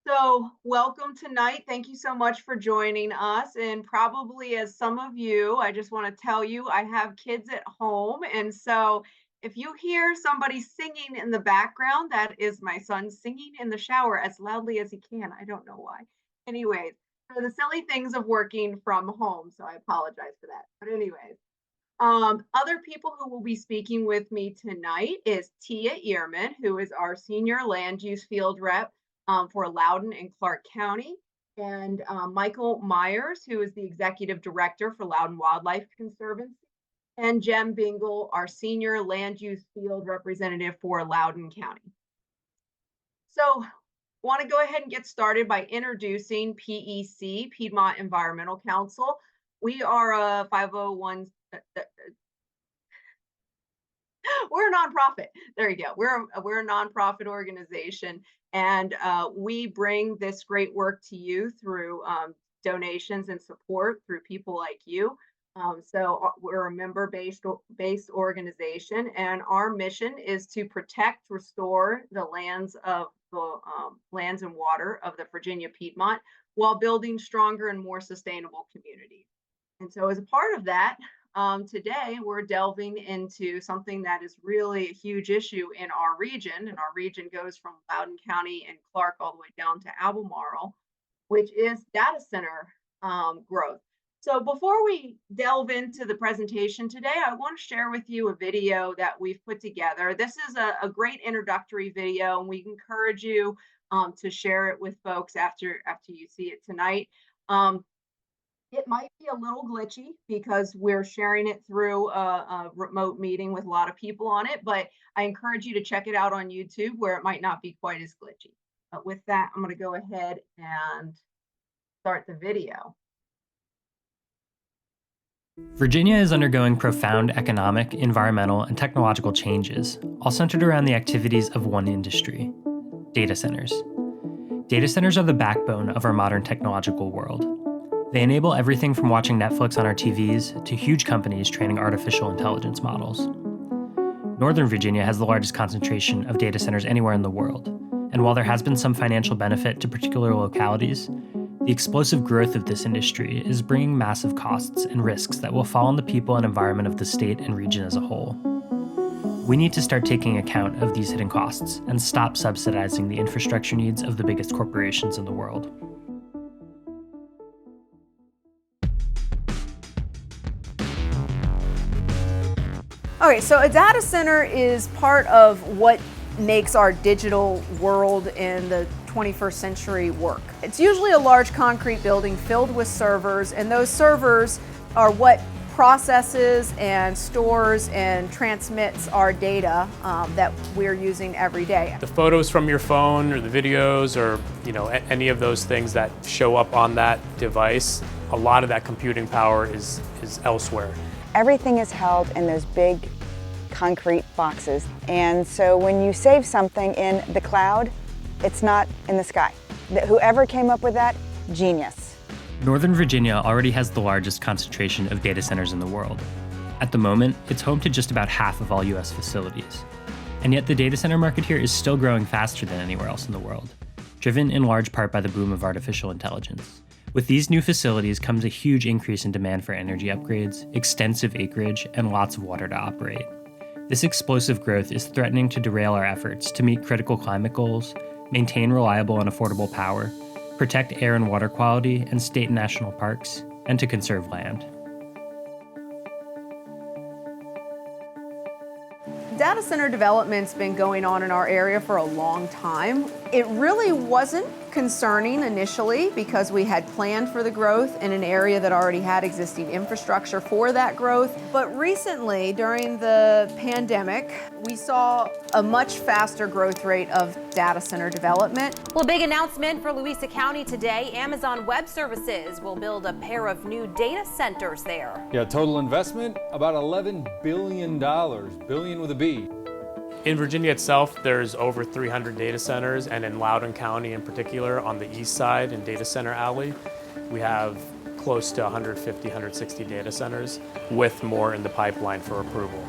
So, welcome tonight. Thank you so much for joining us. And probably as some of you, I just want to tell you, I have kids at home. And so, if you hear somebody singing in the background, that is my son singing in the shower as loudly as he can. I don't know why. Anyways, so the silly things of working from home. So, I apologize for that. But, anyways, other people who will be speaking with me tonight is Tia Ehrman, who is our senior land use field rep for Loudoun and Clark County, and Michael Myers, who is the executive director for Loudoun Wildlife Conservancy, and Jem Bingle, our senior land use field representative for Loudoun County. So, want to go ahead and get started by introducing PEC, Piedmont Environmental Council. We are a 501 we're a nonprofit. There you go. We're a nonprofit organization, and we bring this great work to you through donations and support through people like you. We're a member based organization, and our mission is to protect, restore the lands and water of the Virginia Piedmont while building stronger and more sustainable communities. And so, as a part of that, today we're delving into something that is really a huge issue in our region. And our region goes from Loudoun County and Clark all the way down to Albemarle, which is data center growth. So, before we delve into the presentation today, I want to share with you a video that we've put together. This is a great introductory video, and we encourage you to share it with folks after you see it tonight. It might be a little glitchy because we're sharing it through a remote meeting with a lot of people on it, but I encourage you to check it out on YouTube where it might not be quite as glitchy. But with that, I'm going to go ahead and start the video. Virginia is undergoing profound economic, environmental, and technological changes, all centered around the activities of one industry: data centers. Data centers are the backbone of our modern technological world. They enable everything from watching Netflix on our TVs to huge companies training artificial intelligence models. Northern Virginia has the largest concentration of data centers anywhere in the world, and while there has been some financial benefit to particular localities, the explosive growth of this industry is bringing massive costs and risks that will fall on the people and environment of the state and region as a whole. We need to start taking account of these hidden costs and stop subsidizing the infrastructure needs of the biggest corporations in the world. Okay, so a data center is part of what makes our digital world in the 21st century work. It's usually a large concrete building filled with servers, and those servers are what processes and stores and transmits our data that we're using every day. The photos from your phone or the videos or any of those things that show up on that device, a lot of that computing power is elsewhere. Everything is held in those big concrete boxes. And so when you save something in the cloud, it's not in the sky. Whoever came up with that, genius. Northern Virginia already has the largest concentration of data centers in the world. At the moment, it's home to just about half of all US facilities. And yet the data center market here is still growing faster than anywhere else in the world, driven in large part by the boom of artificial intelligence. With these new facilities comes a huge increase in demand for energy upgrades, extensive acreage, and lots of water to operate. This explosive growth is threatening to derail our efforts to meet critical climate goals, maintain reliable and affordable power, protect air and water quality and state and national parks, and to conserve land. Data center development's been going on in our area for a long time. It really wasn't concerning initially because we had planned for the growth in an area that already had existing infrastructure for that growth. But recently, during the pandemic, we saw a much faster growth rate of data center development. Well, a big announcement for Loudoun County today. Amazon Web Services will build a pair of new data centers there. Yeah, total investment, about $11 billion, billion with a B. In Virginia itself, there's over 300 data centers, and in Loudoun County in particular, on the east side in Data Center Alley, we have close to 150, 160 data centers, with more in the pipeline for approval.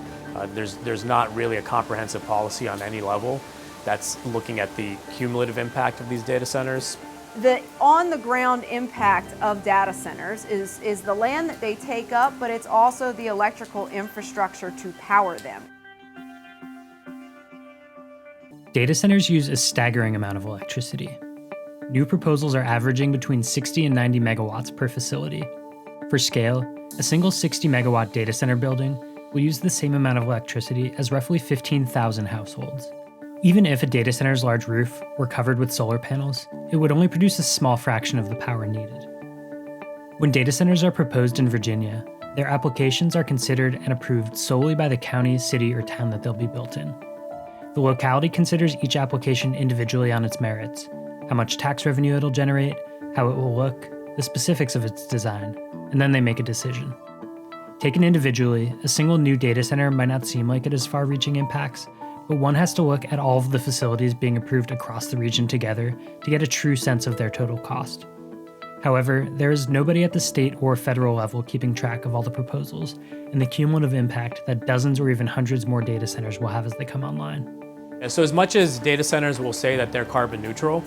There's not really a comprehensive policy on any level that's looking at the cumulative impact of these data centers, The on-the-ground impact of data centers is the land that they take up, but it's also the electrical infrastructure to power them. Data centers use a staggering amount of electricity. New proposals are averaging between 60 and 90 megawatts per facility. For scale, a single 60 megawatt data center building will use the same amount of electricity as roughly 15,000 households. Even if a data center's large roof were covered with solar panels, it would only produce a small fraction of the power needed. When data centers are proposed in Virginia, their applications are considered and approved solely by the county, city, or town that they'll be built in. The locality considers each application individually on its merits, how much tax revenue it'll generate, how it will look, the specifics of its design, and then they make a decision. Taken individually, a single new data center might not seem like it has far-reaching impacts, but one has to look at all of the facilities being approved across the region together to get a true sense of their total cost. However, there is nobody at the state or federal level keeping track of all the proposals and the cumulative impact that dozens or even hundreds more data centers will have as they come online. So as much as data centers will say that they're carbon neutral,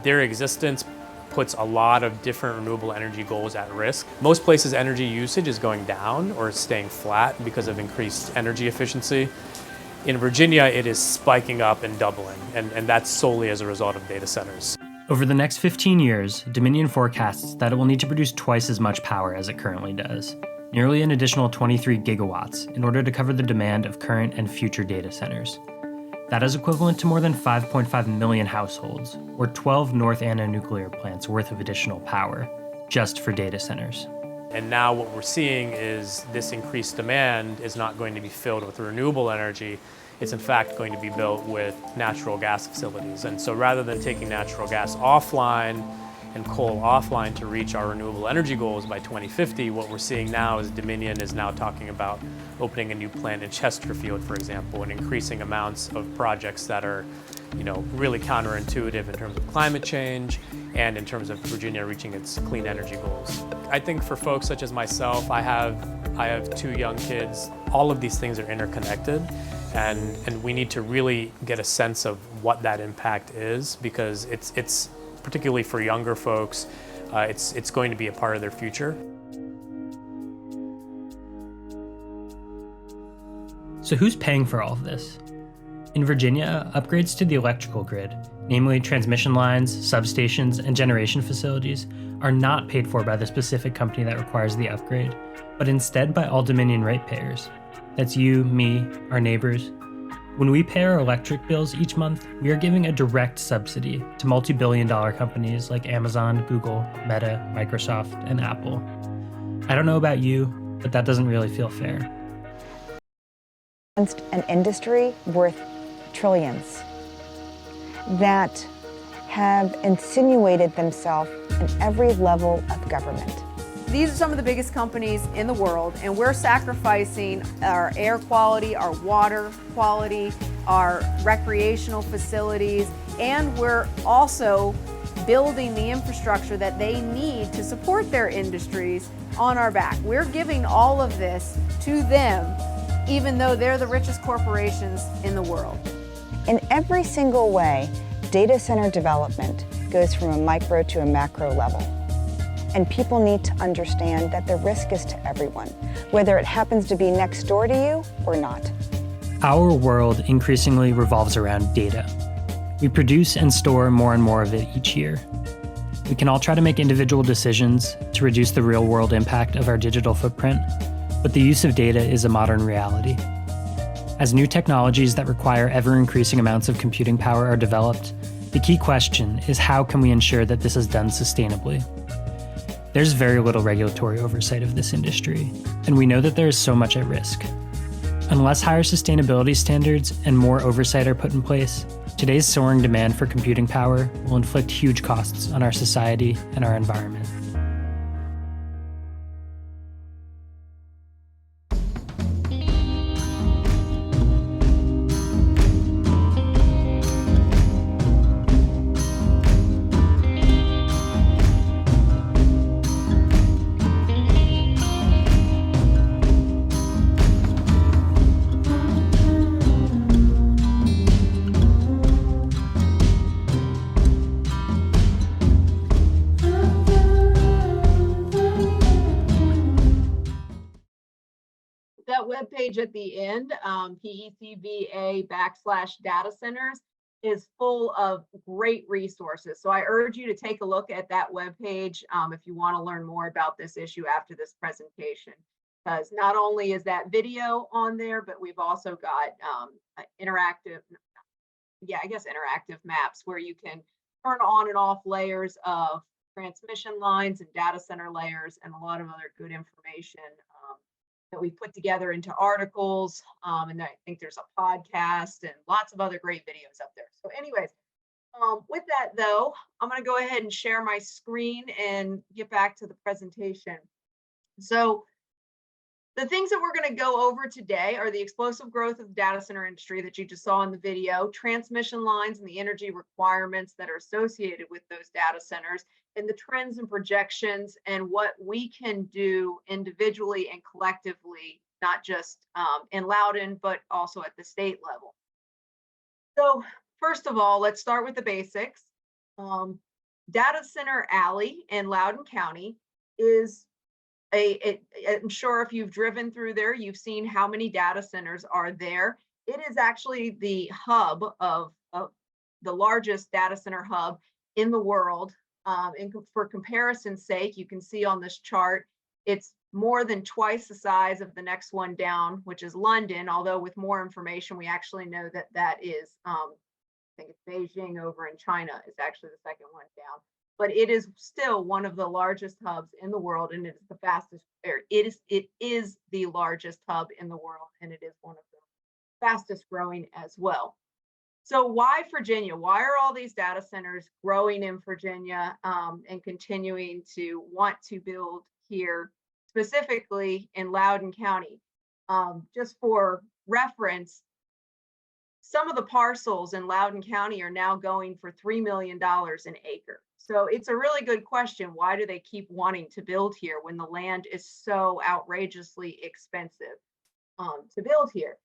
their existence puts a lot of different renewable energy goals at risk. Most places energy usage is going down or staying flat because of increased energy efficiency. In Virginia, it is spiking up and doubling, and that's solely as a result of data centers. Over the next 15 years, Dominion forecasts that it will need to produce twice as much power as it currently does, nearly an additional 23 gigawatts, in order to cover the demand of current and future data centers. That is equivalent to more than 5.5 million households, or 12 North Anna nuclear plants worth of additional power, just for data centers. And now what we're seeing is this increased demand is not going to be filled with renewable energy. It's in fact going to be built with natural gas facilities. And so rather than taking natural gas offline and coal offline to reach our renewable energy goals by 2050, what we're seeing now is Dominion is now talking about opening a new plant in Chesterfield, for example, and increasing amounts of projects that are, really counterintuitive in terms of climate change and in terms of Virginia reaching its clean energy goals. I think for folks such as myself, I have 2 young kids. All of these things are interconnected, and we need to really get a sense of what that impact is, because it's particularly for younger folks, it's going to be a part of their future. So who's paying for all of this? In Virginia, upgrades to the electrical grid, namely transmission lines, substations, and generation facilities, are not paid for by the specific company that requires the upgrade, but instead by all Dominion ratepayers. That's you, me, our neighbors. When we pay our electric bills each month, we are giving a direct subsidy to multi-billion-dollar companies like Amazon, Google, Meta, Microsoft, and Apple. I don't know about you, but that doesn't really feel fair. An industry worth trillions that have insinuated themselves in every level of government. These are some of the biggest companies in the world, and we're sacrificing our air quality, our water quality, our recreational facilities, and we're also building the infrastructure that they need to support their industries on our back. We're giving all of this to them, even though they're the richest corporations in the world. In every single way, data center development goes from a micro to a macro level. And people need to understand that the risk is to everyone, whether it happens to be next door to you or not. Our world increasingly revolves around data. We produce and store more and more of it each year. We can all try to make individual decisions to reduce the real-world impact of our digital footprint, but the use of data is a modern reality. As new technologies that require ever-increasing amounts of computing power are developed, the key question is how can we ensure that this is done sustainably? There's very little regulatory oversight of this industry, and we know that there is so much at risk. Unless higher sustainability standards and more oversight are put in place, today's soaring demand for computing power will inflict huge costs on our society and our environment. webpage at the end, PECVA/data centers, is full of great resources. So I urge you to take a look at that webpage if you want to learn more about this issue after this presentation. Because not only is that video on there, but we've also got interactive maps where you can turn on and off layers of transmission lines and data center layers, and a lot of other good information that we put together into articles. And I think there's a podcast and lots of other great videos up there. So anyways, with that though, I'm going to go ahead and share my screen and get back to the presentation. So the things that we're going to go over today are the explosive growth of the data center industry that you just saw in the video, transmission lines and the energy requirements that are associated with those data centers, and the trends and projections and what we can do individually and collectively, not just in Loudoun, but also at the state level. So first of all, let's start with the basics. Data Center Alley in Loudoun County is I'm sure if you've driven through there, you've seen how many data centers are there. It is actually the hub of the largest data center hub in the world. For comparison's sake, you can see on this chart, it's more than twice the size of the next one down, which is London. Although with more information, we actually know that that is, I think it's Beijing over in China is actually the second one down. But it is still one of the largest hubs in the world, and it's the fastest. It is the largest hub in the world, and it is one of the fastest growing as well. So why Virginia? Why are all these data centers growing in Virginia and continuing to want to build here, specifically in Loudoun County? Just for reference, some of the parcels in Loudoun County are now going for $3 million an acre. So it's a really good question. Why do they keep wanting to build here when the land is so outrageously expensive to build here?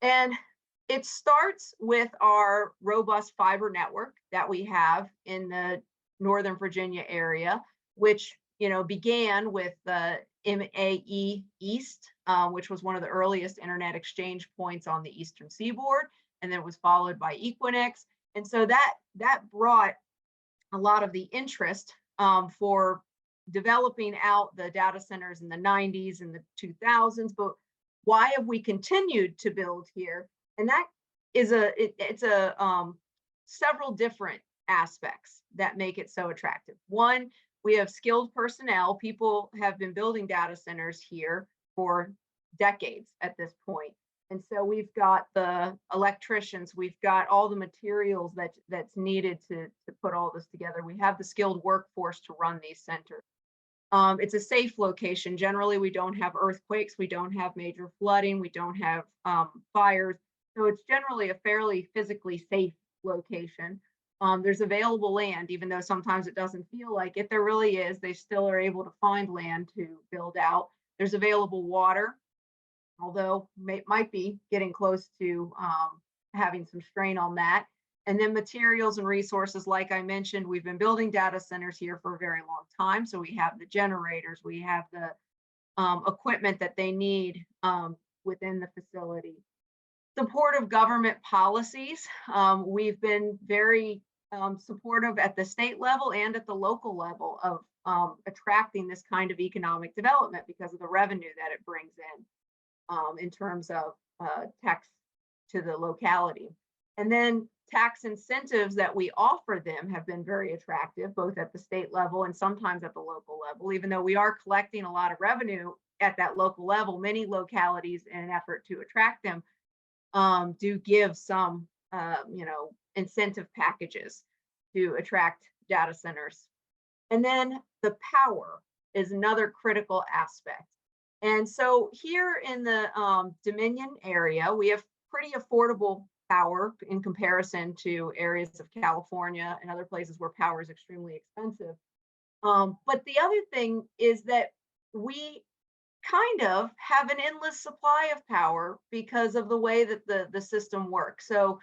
And it starts with our robust fiber network that we have in the Northern Virginia area, which began with the MAE East, which was one of the earliest internet exchange points on the Eastern Seaboard, and then it was followed by Equinix. And so that brought a lot of the interest for developing out the data centers in the 90s and the 2000s. But why have we continued to build here? And that is it's several different aspects that make it so attractive. One, we have skilled personnel. People have been building data centers here for decades at this point. And so we've got the electricians, we've got all the materials that's needed to put all this together. We have the skilled workforce to run these centers. It's a safe location. Generally, we don't have earthquakes, we don't have major flooding, we don't have fires. So it's generally a fairly physically safe location. There's available land, even though sometimes it doesn't feel like it. There really is. They still are able to find land to build out. There's available water, although might be getting close to having some strain on that. And then materials and resources, like I mentioned, we've been building data centers here for a very long time. So we have the generators, we have the equipment that they need within the facility. Supportive government policies. We've been very supportive at the state level and at the local level of attracting this kind of economic development because of the revenue that it brings in terms of tax to the locality. And then tax incentives that we offer them have been very attractive, both at the state level and sometimes at the local level. Even though we are collecting a lot of revenue at that local level, many localities, in an effort to attract them, do give some, incentive packages to attract data centers. And then the power is another critical aspect. And so here in the Dominion area, we have pretty affordable power in comparison to areas of California and other places where power is extremely expensive. But the other thing is that we kind of have an endless supply of power because of the way that the system works. So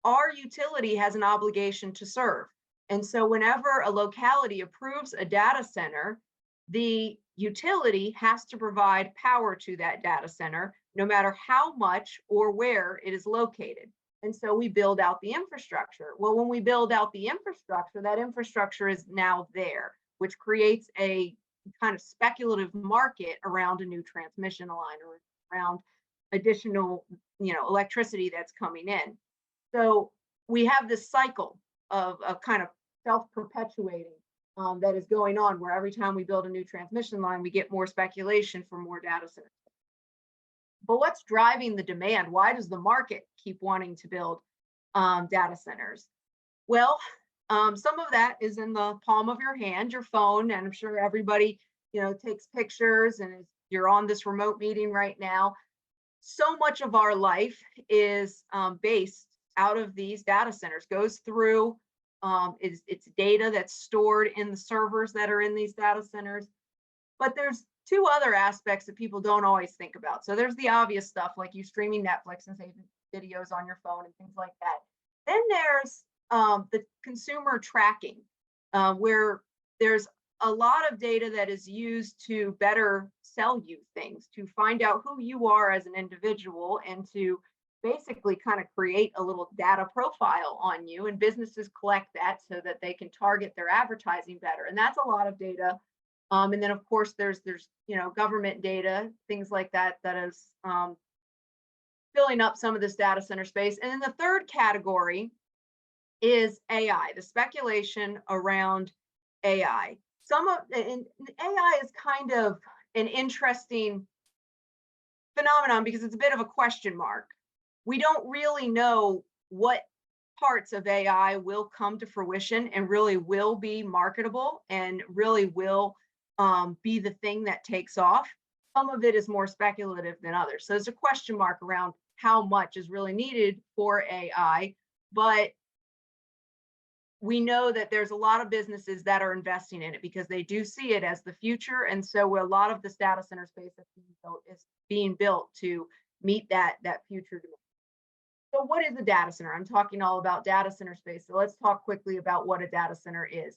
our utility has an obligation to serve. And so whenever a locality approves a data center, the utility has to provide power to that data center, no matter how much or where it is located. And so we build out the infrastructure. Well, when we build out the infrastructure, that infrastructure is now there, which creates a kind of speculative market around a new transmission line or around additional, electricity that's coming in. So we have this cycle of kind of self-perpetuating that is going on, where every time we build a new transmission line, we get more speculation for more data centers. But what's driving the demand? Why does the market keep wanting to build data centers? Well, some of that is in the palm of your hand, your phone, and I'm sure everybody, takes pictures, and you're on this remote meeting right now. So much of our life is based out of these data centers, goes through it's data that's stored in the servers that are in these data centers. But there's two other aspects that people don't always think about. So there's the obvious stuff, like you streaming Netflix and saving videos on your phone and things like that. Then there's the consumer tracking, where there's a lot of data that is used to better sell you things, to find out who you are as an individual, and to basically kind of create a little data profile on you. And businesses collect that so that they can target their advertising better. And that's a lot of data. And then of course there's government data, things like that, that is filling up some of this data center space. And then the third category is AI, the speculation around AI. And AI is kind of an interesting phenomenon because it's a bit of a question mark. We don't really know what parts of AI will come to fruition and really will be marketable and really will be the thing that takes off. Some of it is more speculative than others. So there's a question mark around how much is really needed for AI, but we know that there's a lot of businesses that are investing in it because they do see it as the future. And so a lot of this data center space that's being built is being built to meet that future demand. So what is a data center? I'm talking all about data center space. So let's talk quickly about what a data center is.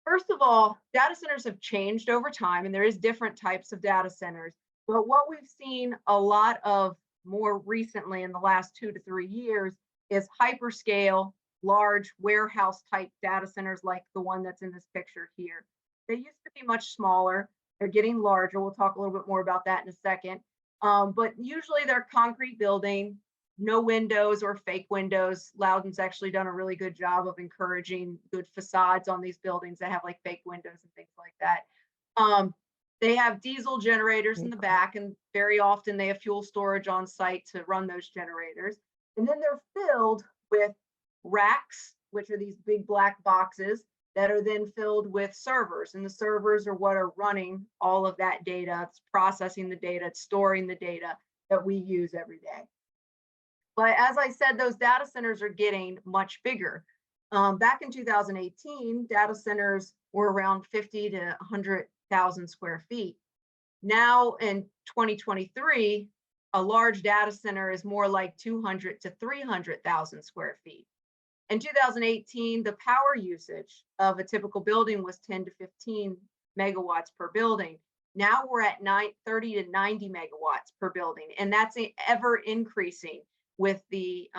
First of all, data centers have changed over time, and there is different types of data centers. But what we've seen a lot of more recently in the last 2 to 3 years is hyperscale, large warehouse type data centers like the one that's in this picture here. They used to be much smaller. They're getting larger. We'll talk a little bit more about that in a second. But usually they're concrete building, no windows or fake windows. Loudoun's actually done a really good job of encouraging good facades on these buildings that have like fake windows and things like that. They have diesel generators in the back, and very often they have fuel storage on site to run those generators. And then they're filled with racks, which are these big black boxes that are then filled with servers. And the servers are what are running all of that data. It's processing the data, it's storing the data that we use every day. But as I said, those data centers are getting much bigger. Back in 2018, data centers were around 50 to 100,000 square feet. Now in 2023, a large data center is more like 200 to 300,000 square feet. In 2018, the power usage of a typical building was 10 to 15 megawatts per building. Now we're at 30 to 90 megawatts per building, and that's ever increasing with the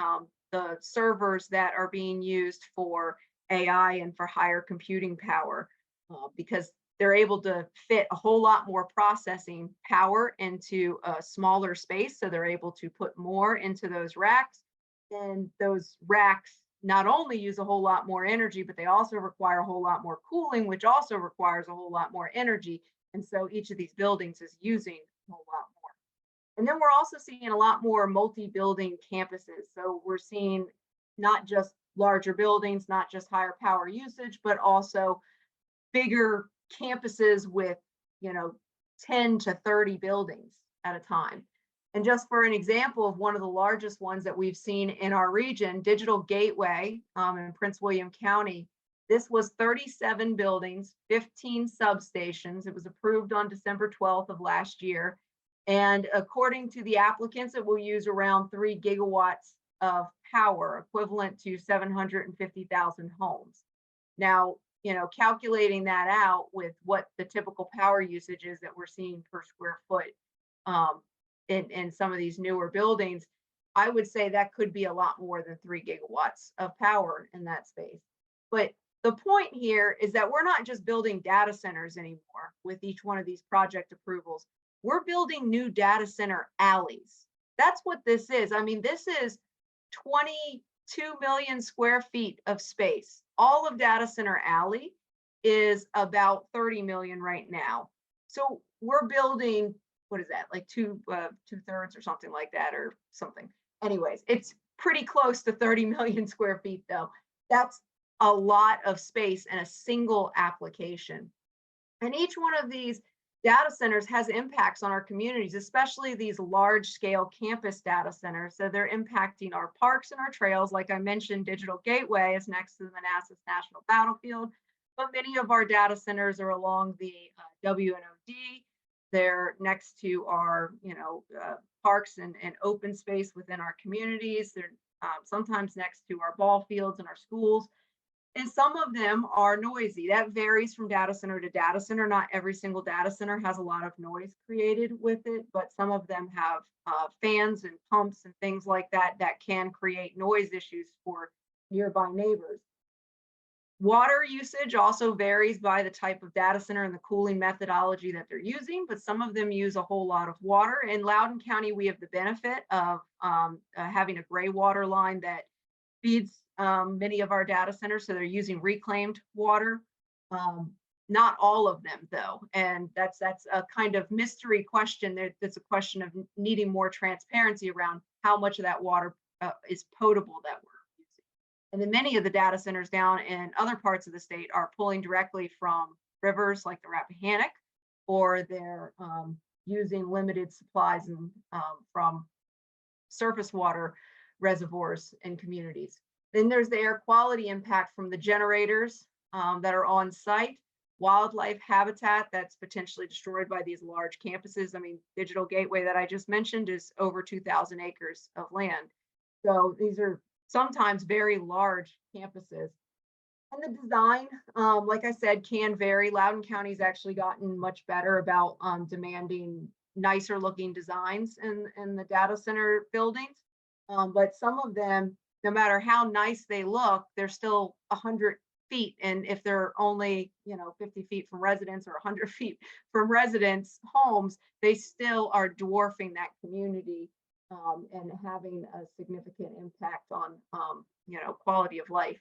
servers that are being used for AI and for higher computing power, because they're able to fit a whole lot more processing power into a smaller space. So they're able to put more into those racks, and those racks not only use a whole lot more energy, but they also require a whole lot more cooling, which also requires a whole lot more energy. And so each of these buildings is using a whole lot more. And then we're also seeing a lot more multi-building campuses. So we're seeing not just larger buildings, not just higher power usage, but also bigger campuses with, 10 to 30 buildings at a time. And just for an example of one of the largest ones that we've seen in our region, Digital Gateway in Prince William County, this was 37 buildings, 15 substations. It was approved on December 12th of last year. And according to the applicants, it will use around 3 gigawatts of power, equivalent to 750,000 homes. Now, calculating that out with what the typical power usage is that we're seeing per square foot, in some of these newer buildings, I would say that could be a lot more than 3 gigawatts of power in that space. But the point here is that we're not just building data centers anymore with each one of these project approvals. We're building new data center alleys. That's what this is. I mean, this is 22 million square feet of space. All of data center alley is about 30 million right now. So we're building, what is that, like two-thirds or something like that, or something. Anyways, it's pretty close to 30 million square feet though. That's a lot of space in a single application. And each one of these data centers has impacts on our communities, especially these large scale campus data centers. So they're impacting our parks and our trails. Like I mentioned, Digital Gateway is next to the Manassas National Battlefield, but many of our data centers are along the WNOD. They're next to our, parks and open space within our communities. They're sometimes next to our ball fields and our schools. And some of them are noisy. That varies from data center to data center. Not every single data center has a lot of noise created with it, but some of them have fans and pumps and things like that that can create noise issues for nearby neighbors. Water usage also varies by the type of data center and the cooling methodology that they're using, but some of them use a whole lot of water. In Loudoun County, we have the benefit of having a gray water line that feeds many of our data centers, so they're using reclaimed water. Not all of them, though, and that's a kind of mystery question. That's a question of needing more transparency around how much of that water is potable that we're using. And then many of the data centers down in other parts of the state are pulling directly from rivers like the Rappahannock, or they're using limited supplies and from surface water reservoirs in communities. Then there's the air quality impact from the generators that are on site, wildlife habitat that's potentially destroyed by these large campuses. I mean, Digital Gateway that I just mentioned is over 2,000 acres of land. So these are sometimes very large campuses. And the design, like I said, can vary. Loudoun County's actually gotten much better about demanding nicer looking designs in the data center buildings. But some of them, no matter how nice they look, they're still 100 feet. And if they're only, 50 feet from residents or 100 feet from residents' homes, they still are dwarfing that community and having a significant impact on, quality of life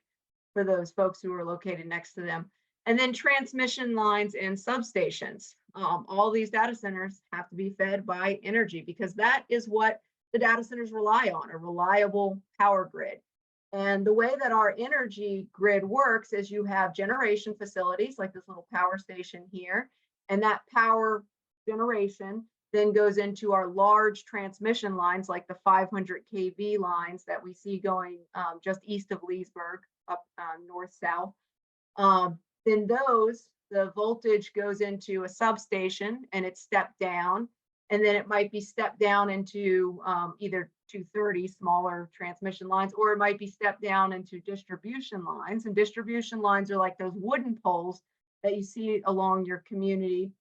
for those folks who are located next to them. And then transmission lines and substations. All these data centers have to be fed by energy, because that is what the data centers rely on, a reliable power grid. And the way that our energy grid works is you have generation facilities like this little power station here, and that power generation then goes into our large transmission lines like the 500 kV lines that we see going just east of Leesburg up north-south. Then the voltage goes into a substation and it's stepped down, and then it might be stepped down into either 230 smaller transmission lines, or it might be stepped down into distribution lines. And distribution lines are like those wooden poles that you see along your community,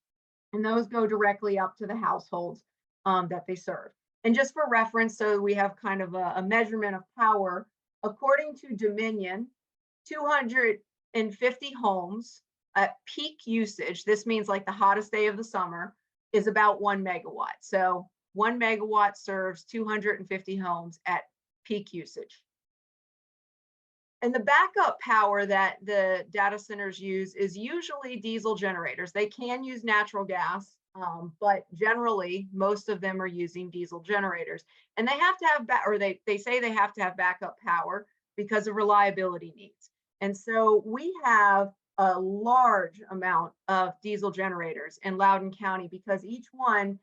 and those go directly up to the households that they serve. And just for reference, so we have kind of a measurement of power, according to Dominion, 250 homes at peak usage, this means like the hottest day of the summer, is about 1 megawatt. So 1 megawatt serves 250 homes at peak usage. And the backup power that the data centers use is usually diesel generators. They can use natural gas, but generally most of them are using diesel generators. And they have to have, they say they have to have backup power because of reliability needs. And so we have a large amount of diesel generators in Loudoun County, because each one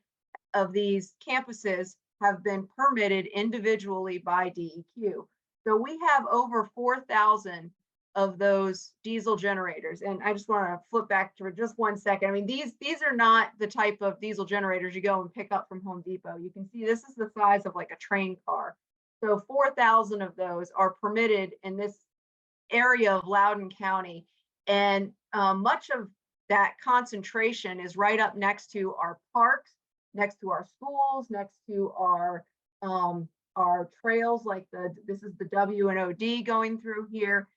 of these campuses have been permitted individually by DEQ. So we have over 4,000 of those diesel generators. And I just want to flip back to just 1 second. I mean, these are not the type of diesel generators you go and pick up from Home Depot. You can see this is the size of like a train car. So 4,000 of those are permitted in this area of Loudoun County. And much of that concentration is right up next to our parks next to our schools, next to our trails, like this is the W and OD going through here,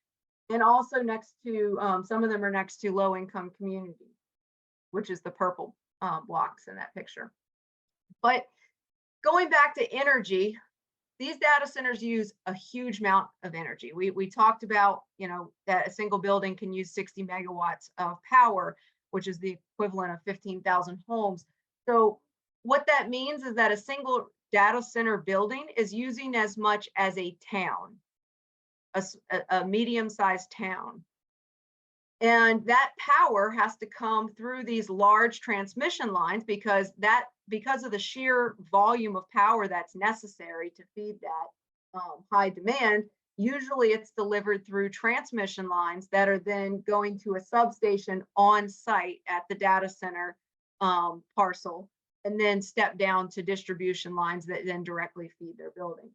and also next to some of them are next to low income communities, which is the purple blocks in that picture. But going back to energy, these data centers use a huge amount of energy. We talked about, that a single building can use 60 megawatts of power, which is the equivalent of 15,000 homes. So what that means is that a single data center building is using as much as a town, a medium-sized town. And that power has to come through these large transmission lines because of the sheer volume of power that's necessary to feed that high demand. Usually it's delivered through transmission lines that are then going to a substation on site at the data center parcel, and then step down to distribution lines that then directly feed their building.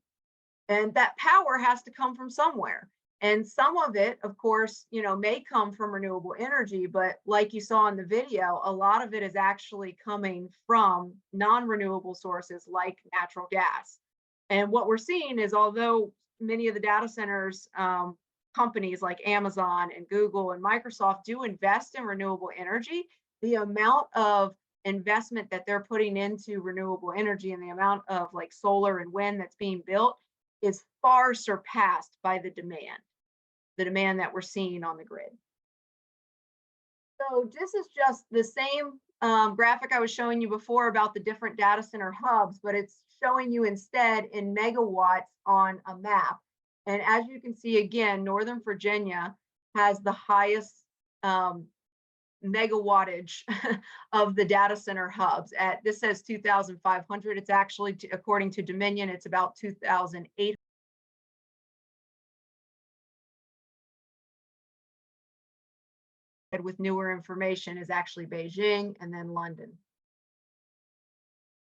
And that power has to come from somewhere. And some of it, of course, may come from renewable energy, but like you saw in the video, a lot of it is actually coming from non-renewable sources like natural gas. And what we're seeing is, although many of the data centers companies like Amazon and Google and Microsoft do invest in renewable energy, the amount of investment that they're putting into renewable energy and the amount of like solar and wind that's being built is far surpassed by the demand that we're seeing on the grid. So this is just the same graphic I was showing you before about the different data center hubs, but it's showing you instead in megawatts on a map. And as you can see, again, Northern Virginia has the highest megawattage of the data center hubs. This says 2,500. It's actually, according to Dominion, it's about 2,800. With newer information is actually Beijing and then London.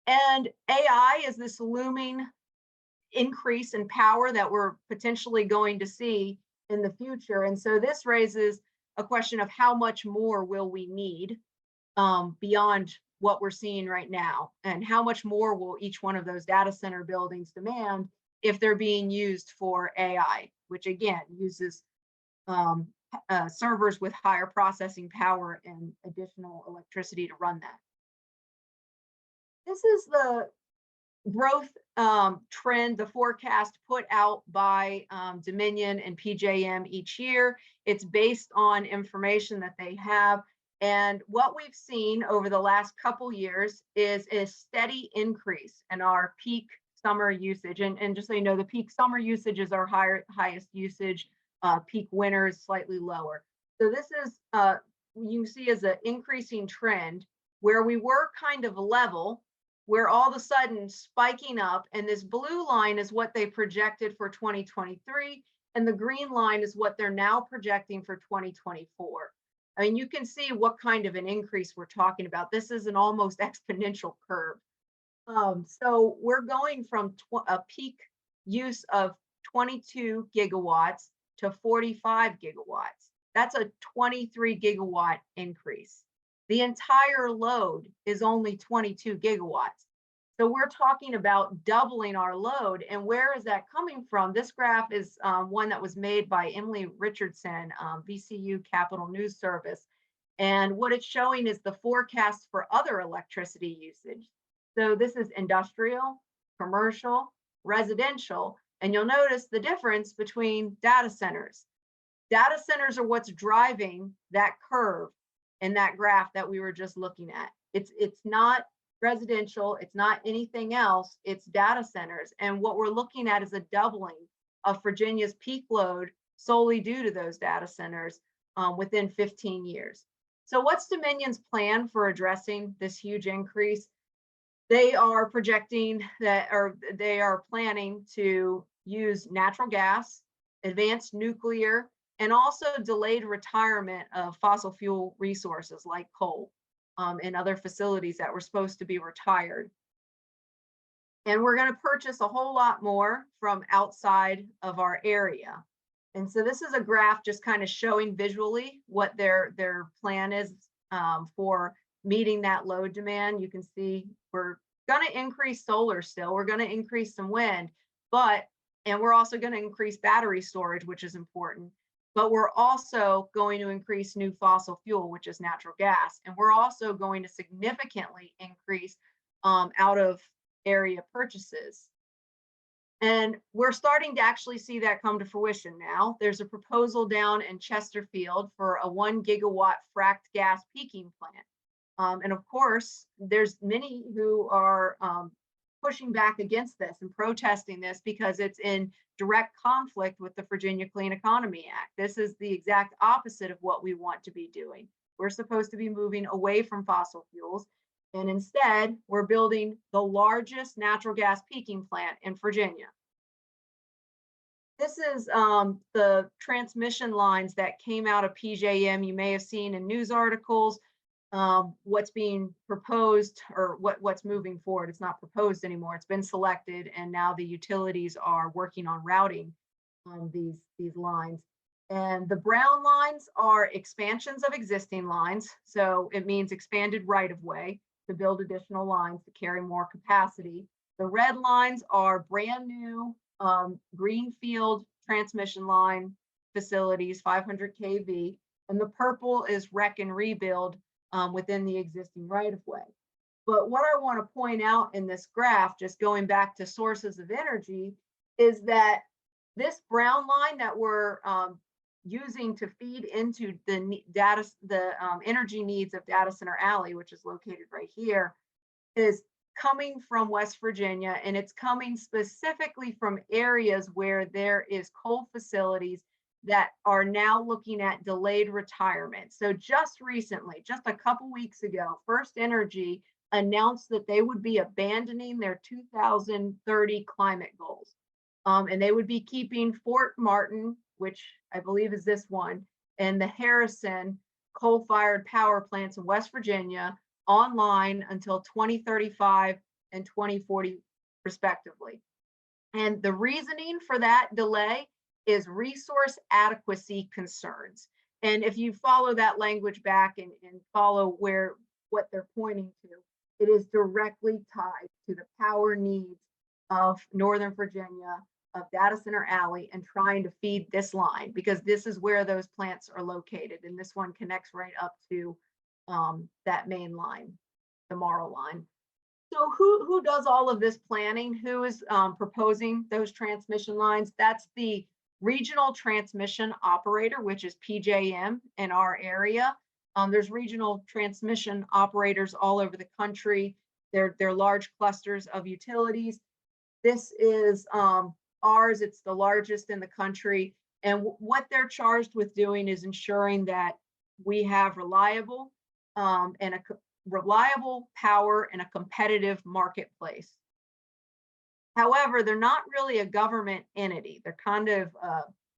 And AI is this looming increase in power that we're potentially going to see in the future. And so this raises a question of how much more will we need beyond what we're seeing right now, and how much more will each one of those data center buildings demand if they're being used for AI, which again uses servers with higher processing power and additional electricity to run that. This is the growth trend, the forecast put out by Dominion and PJM each year. It's based on information that they have. And what we've seen over the last couple years is a steady increase in our peak summer usage. And just so you know, the peak summer usage is our highest usage. Peak winter is slightly lower. So this is, you see as an increasing trend where we were kind of level, where all of a sudden spiking up, and this blue line is what they projected for 2023, and the green line is what they're now projecting for 2024. I mean, you can see what kind of an increase we're talking about. This is an almost exponential curve. So we're going from a peak use of 22 gigawatts to 45 gigawatts. That's a 23 gigawatt increase. The entire load is only 22 gigawatts. So we're talking about doubling our load. And where is that coming from? This graph is one that was made by Emily Richardson, VCU Capital News Service. And what it's showing is the forecast for other electricity usage. So this is industrial, commercial, residential, and you'll notice the difference between data centers. Data centers are what's driving that curve in that graph that we were just looking at. It's not residential, it's not anything else, it's data centers. And what we're looking at is a doubling of Virginia's peak load solely due to those data centers within 15 years. So what's Dominion's plan for addressing this huge increase? They are projecting that, or they are planning to use natural gas, advanced nuclear, and also delayed retirement of fossil fuel resources like coal and other facilities that were supposed to be retired. And we're going to purchase a whole lot more from outside of our area. And so this is a graph just kind of showing visually what their plan is for meeting that load demand. You can see we're going to increase solar still. We're going to increase some wind, and we're also going to increase battery storage, which is important. But we're also going to increase new fossil fuel, which is natural gas. And we're also going to significantly increase out of area purchases. And we're starting to actually see that come to fruition now. There's a proposal down in Chesterfield for a 1 gigawatt fracked gas peaking plant. And of course, there's many who are pushing back against this and protesting this because it's in direct conflict with the Virginia Clean Economy Act. This is the exact opposite of what we want to be doing. We're supposed to be moving away from fossil fuels, and instead we're building the largest natural gas peaking plant in Virginia. This is the transmission lines that came out of PJM. You may have seen in news articles what's being proposed, or what's moving forward. It's not proposed anymore. It's been selected, and now the utilities are working on routing these lines. And the brown lines are expansions of existing lines. So it means expanded right of way to build additional lines to carry more capacity. The red lines are brand new greenfield transmission line facilities, 500 kV. And the purple is wreck and rebuild within the existing right of way. But what I want to point out in this graph, just going back to sources of energy, is that this brown line that we're using to feed into the energy needs of Data Center Alley, which is located right here, is coming from West Virginia, and it's coming specifically from areas where there is coal facilities that are now looking at delayed retirement. So just recently, just a couple weeks ago, First Energy announced that they would be abandoning their 2030 climate goals. And they would be keeping Fort Martin, which I believe is this one, and the Harrison coal-fired power plants in West Virginia online until 2035 and 2040, respectively. And the reasoning for that delay is resource adequacy concerns. And if you follow that language back and follow what they're pointing to, it is directly tied to the power needs of Northern Virginia, of Data Center Alley, and trying to feed this line, because this is where those plants are located. And this one connects right up to that main line, the Morrow line. So who does all of this planning? Who is proposing those transmission lines? That's the regional transmission operator, which is PJM in our area. There's regional transmission operators all over the country. They're large clusters of utilities. This is ours. It's the largest in the country. And what they're charged with doing is ensuring that we have reliable power in a competitive marketplace. However, they're not really a government entity. They're kind of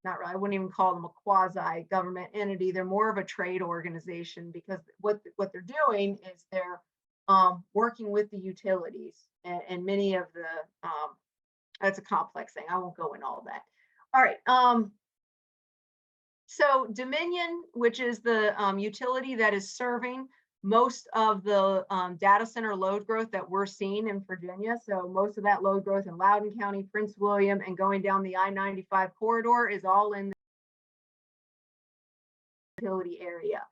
not really, I wouldn't even call them a quasi-government entity. They're more of a trade organization, because what they're doing is they're working with the utilities and many of the, that's a complex thing. I won't go in all that. All right. So Dominion, which is the utility that is serving most of the data center load growth that we're seeing in Virginia. So most of that load growth in Loudoun County, Prince William, and going down the I-95 corridor is all in the utility area.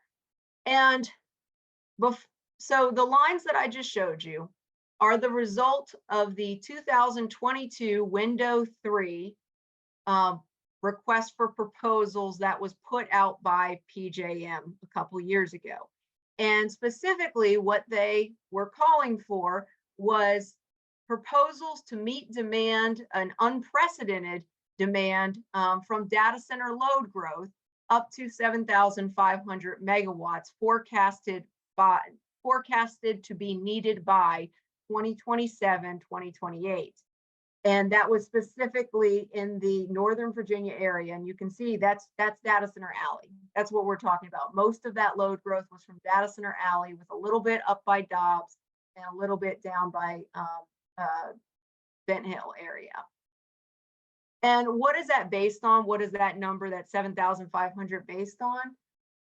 And so the lines that I just showed you are the result of the 2022 Window 3 request for proposals that was put out by PJM a couple years ago. And specifically, what they were calling for was proposals to meet demand, an unprecedented demand from data center load growth up to 7,500 megawatts forecasted to be needed by 2027, 2028. And that was specifically in the Northern Virginia area. And you can see that's Data Center Alley. That's what we're talking about. Most of that load growth was from Data Center Alley, with a little bit up by Dobbs and a little bit down by Bent Hill area. And what is that based on? What is that number, that 7,500, based on?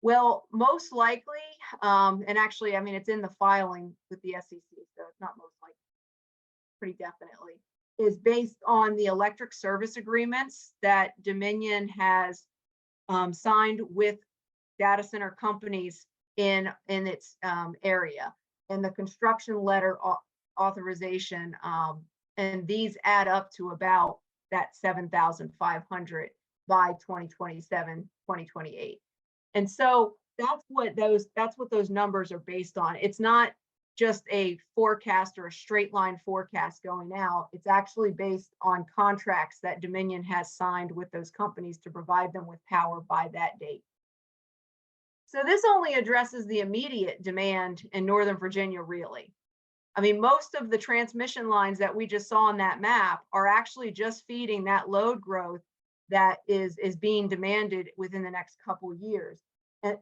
Well, most likely, and actually, I mean, it's in the filing with the SEC, so it's not most likely. pretty definitely, is based on the electric service agreements that Dominion has signed with data center companies in its area, and the construction letter authorization, and these add up to about that 7,500 by 2027, 2028. And so that's what those numbers are based on. It's not just a forecast or a straight line forecast going out. It's actually based on contracts that Dominion has signed with those companies to provide them with power by that date. So this only addresses the immediate demand in Northern Virginia, really. I mean, most of the transmission lines that we just saw on that map are actually just feeding that load growth that is being demanded within the next couple of years. And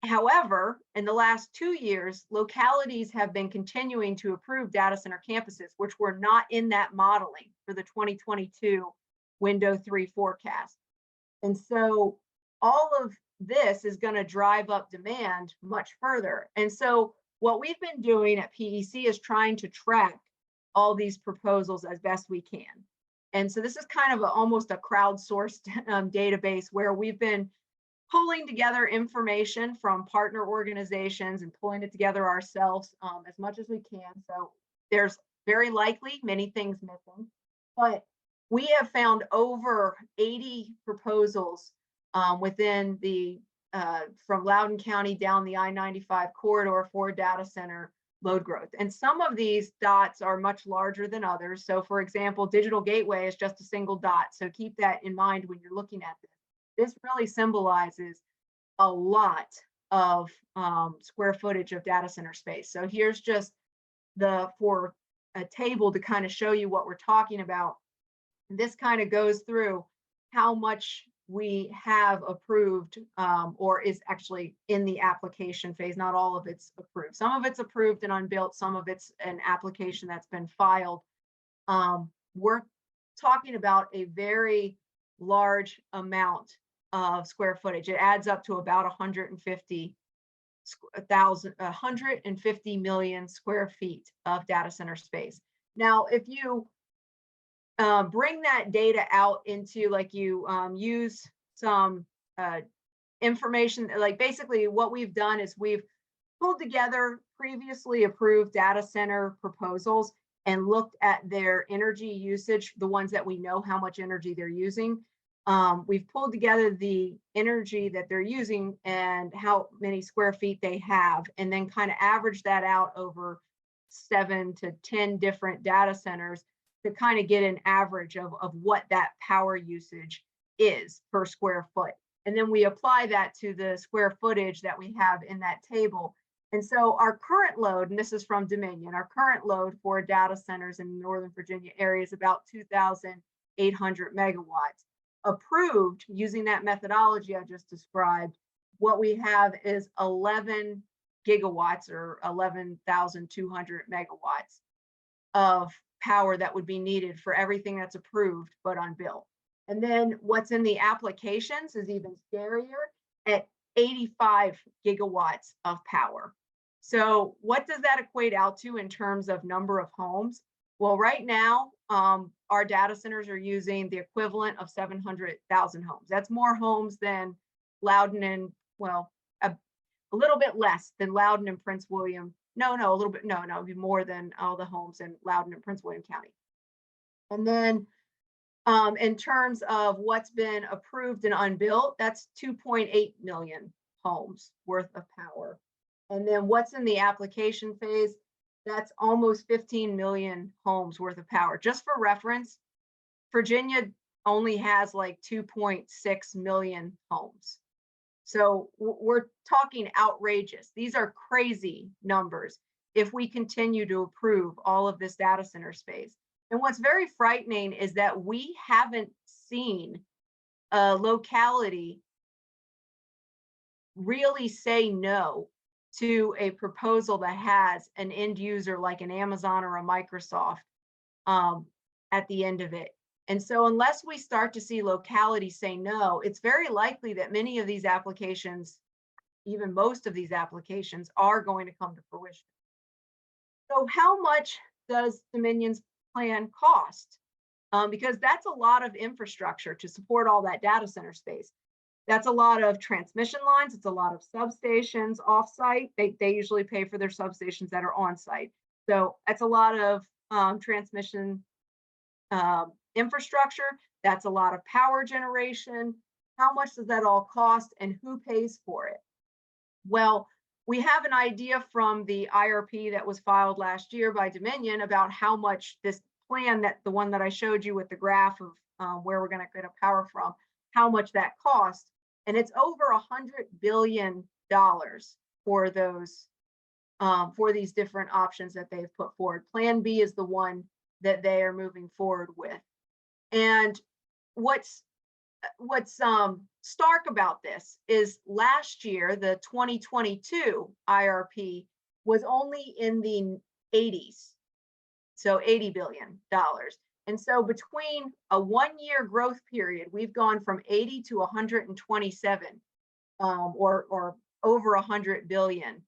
however, in the last 2 years, localities have been continuing to approve data center campuses, which were not in that modeling for the 2022 window 3 forecast. And so all of this is going to drive up demand much further. And so what we've been doing at PEC is trying to track all these proposals as best we can. And so this is kind of almost a crowdsourced database where we've been pulling together information from partner organizations and pulling it together ourselves as much as we can. So there's very likely many things missing, but we have found over 80 proposals within the from Loudoun County down the I-95 corridor for data center load growth. And some of these dots are much larger than others. So for example, Digital Gateway is just a single dot. So keep that in mind when you're looking at this. This really symbolizes a lot of square footage of data center space. So here's just for a table to kind of show you what we're talking about. This kind of goes through how much we have approved or is actually in the application phase. Not all of it's approved. Some of it's approved and unbuilt. Some of it's an application that's been filed. We're talking about a very large amount of square footage. It adds up to about 150 million square feet of data center space. Now, if you bring that data out into, like, you use some information, like basically what we've done is we've pulled together previously approved data center proposals and looked at their energy usage, the ones that we know how much energy they're using. We've pulled together the energy that they're using and how many square feet they have, and then kind of averaged that out over 7 to 10 different data centers to kind of get an average of what that power usage is per square foot. And then we apply that to the square footage that we have in that table. And so our current load, and this is from Dominion, our current load for data centers in the Northern Virginia area is about 2,800 megawatts. Approved using that methodology I just described, what we have is 11 gigawatts or 11,200 megawatts of power that would be needed for everything that's approved but unbuilt. And then what's in the applications is even scarier at 85 gigawatts of power. So what does that equate out to in terms of number of homes? Well, right now, our data centers are using the equivalent of 700,000 homes. That's more homes than Loudoun and, well, a little bit less than Loudoun and Prince William. No, a little bit, no, it'd be more than all the homes in Loudoun and Prince William County. And then in terms of what's been approved and unbuilt, that's 2.8 million homes worth of power. And then what's in the application phase, that's almost 15 million homes worth of power. Just for reference, Virginia only has like 2.6 million homes. So we're talking outrageous. These are crazy numbers if we continue to approve all of this data center space. And what's very frightening is that we haven't seen a locality really say no to a proposal that has an end user like an Amazon or a Microsoft at the end of it. And so unless we start to see localities say no, it's very likely that many of these applications, even most of these applications, are going to come to fruition. So how much does Dominion's plan cost? Because that's a lot of infrastructure to support all that data center space. That's a lot of transmission lines. It's a lot of substations off-site. They usually pay for their substations that are on-site. So that's a lot of transmission infrastructure. That's a lot of power generation. How much does that all cost and who pays for it? Well, we have an idea from the IRP that was filed last year by Dominion about how much this plan, that the one that I showed you with the graph of where we're going to get our power from, how much that costs. And it's over $100 billion for those for these different options that they've put forward. Plan B is the one that they are moving forward with. And what's stark about this is last year, the 2022 IRP was only in the 80s, so $80 billion. And so between a 1-year growth period, we've gone from 80 to 127, or over 100 billion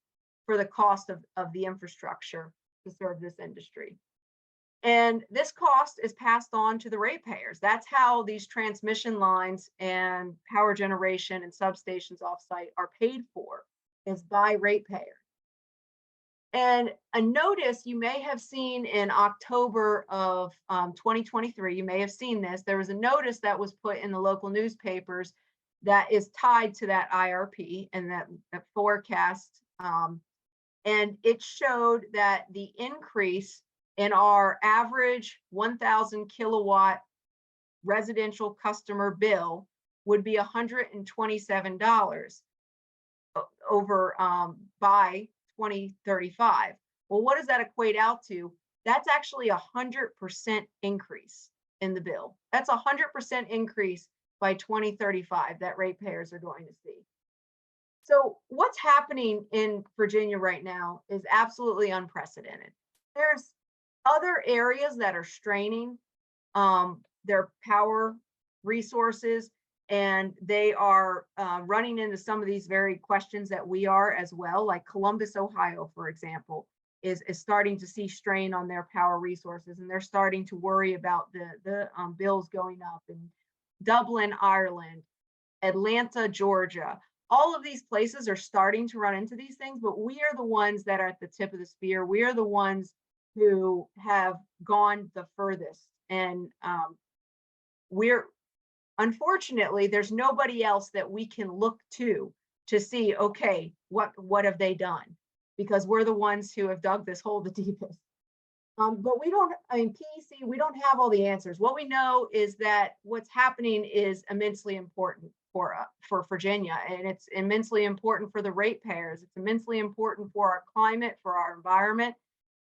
for the cost of the infrastructure to serve this industry. And this cost is passed on to the ratepayers. That's how these transmission lines and power generation and substations offsite are paid for, is by ratepayers. And a notice you may have seen in October of 2023, you may have seen this. There was a notice that was put in the local newspapers that is tied to that IRP and that forecast. And it showed that the increase in our average 1,000 kilowatt residential customer bill would be $127 over by 2035. Well, what does that equate out to? That's actually 100% increase in the bill. That's 100% increase by 2035 that ratepayers are going to see. So what's happening in Virginia right now is absolutely unprecedented. There's other areas that are straining their power resources, and they are running into some of these very questions that we are as well. Like Columbus, Ohio, for example, is starting to see strain on their power resources, and they're starting to worry about the bills going up. And Dublin, Ireland, Atlanta, Georgia, all of these places are starting to run into these things, but we are the ones that are at the tip of the spear. We are the ones who have gone the furthest. And we're, unfortunately, there's nobody else that we can look to see, okay, what have they done? Because we're the ones who have dug this hole the deepest. But we don't, I mean, PEC, we don't have all the answers. What we know is that what's happening is immensely important for Virginia, and it's immensely important for the ratepayers. It's immensely important for our climate, for our environment.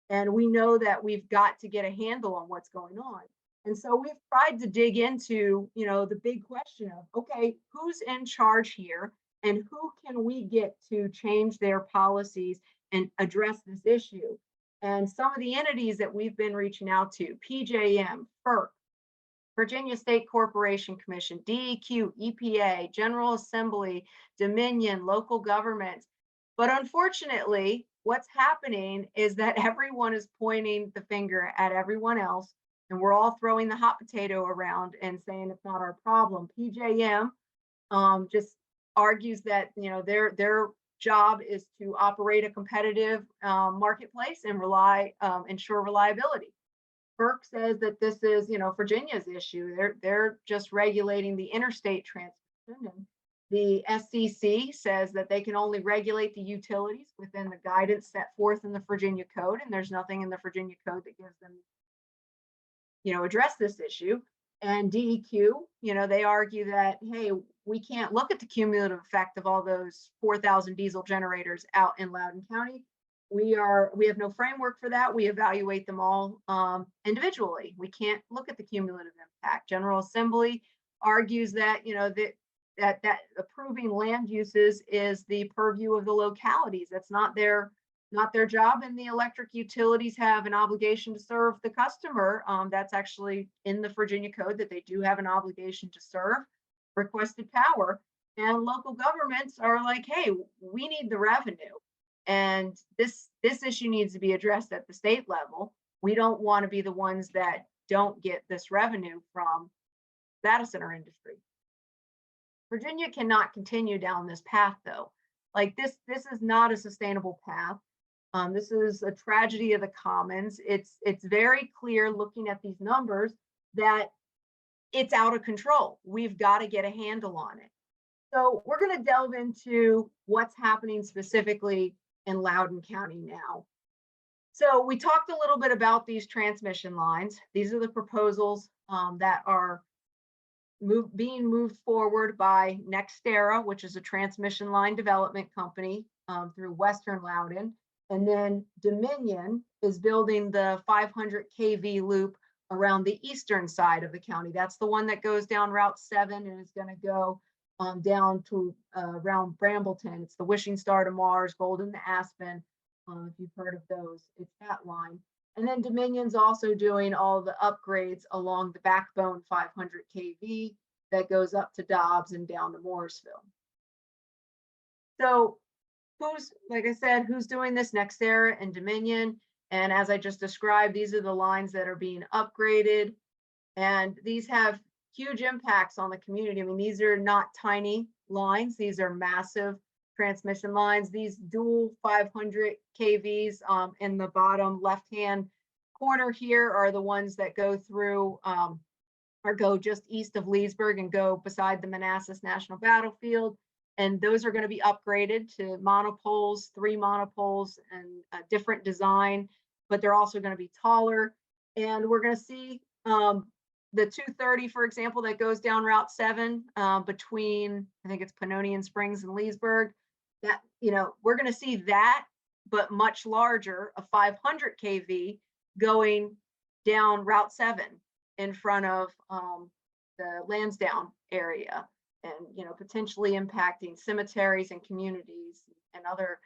And we know that we've got to get a handle on what's going on. And so we've tried to dig into, the big question of, okay, who's in charge here and who can we get to change their policies and address this issue? And some of the entities that we've been reaching out to, PJM, FERC, Virginia State Corporation Commission, DEQ, EPA, General Assembly, Dominion, local governments. But unfortunately, what's happening is that everyone is pointing the finger at everyone else, and we're all throwing the hot potato around and saying it's not our problem. PJM just argues that their job is to operate a competitive marketplace and ensure reliability. FERC says that this is Virginia's issue. They're just regulating the interstate transmission. And the SCC says that they can only regulate the utilities within the guidance set forth in the Virginia Code, and there's nothing in the Virginia Code that gives them, address this issue. And DEQ, they argue that, hey, we can't look at the cumulative effect of all those 4,000 diesel generators out in Loudoun County. We have no framework for that. We evaluate them all individually. We can't look at the cumulative impact. General Assembly argues that, that approving land uses is the purview of the localities. That's not their job, and the electric utilities have an obligation to serve the customer. That's actually in the Virginia Code, that they do have an obligation to serve requested power. And local governments are like, hey, we need the revenue, and this issue needs to be addressed at the state level. We don't want to be the ones that don't get this revenue from data center industry. Virginia cannot continue down this path though. Like this is not a sustainable path. This is a tragedy of the commons. It's very clear looking at these numbers that it's out of control. We've got to get a handle on it. So we're going to delve into what's happening specifically in Loudoun County now. So we talked a little bit about these transmission lines. These are the proposals that are being moved forward by NextEra, which is a transmission line development company through Western Loudoun. And then Dominion is building the 500 kV loop around the eastern side of the county. That's the one that goes down Route 7 and is going to go down to around Brambleton. It's the Wishing Star to Mars, Golden to Aspen. If you've heard of those, it's that line. And then Dominion's also doing all the upgrades along the backbone 500 kV that goes up to Dobbs and down to Mooresville. So who's, like I said, who's doing this? NextEra and Dominion. And as I just described, these are the lines that are being upgraded. And these have huge impacts on the community. I mean, these are not tiny lines. These are massive transmission lines. These dual 500 kVs in the bottom left-hand corner here are the ones that go through or go just east of Leesburg and go beside the Manassas National Battlefield. And those are going to be upgraded to monopoles, 3 monopoles, and a different design, but they're also going to be taller. And we're going to see the 230, for example, that goes down Route 7 between, I think it's Pannonian Springs and Leesburg. That, you know, we're going to see that, but much larger, a 500 kV going down Route 7 in front of the Lansdowne area, and, you know, potentially impacting cemeteries and communities and other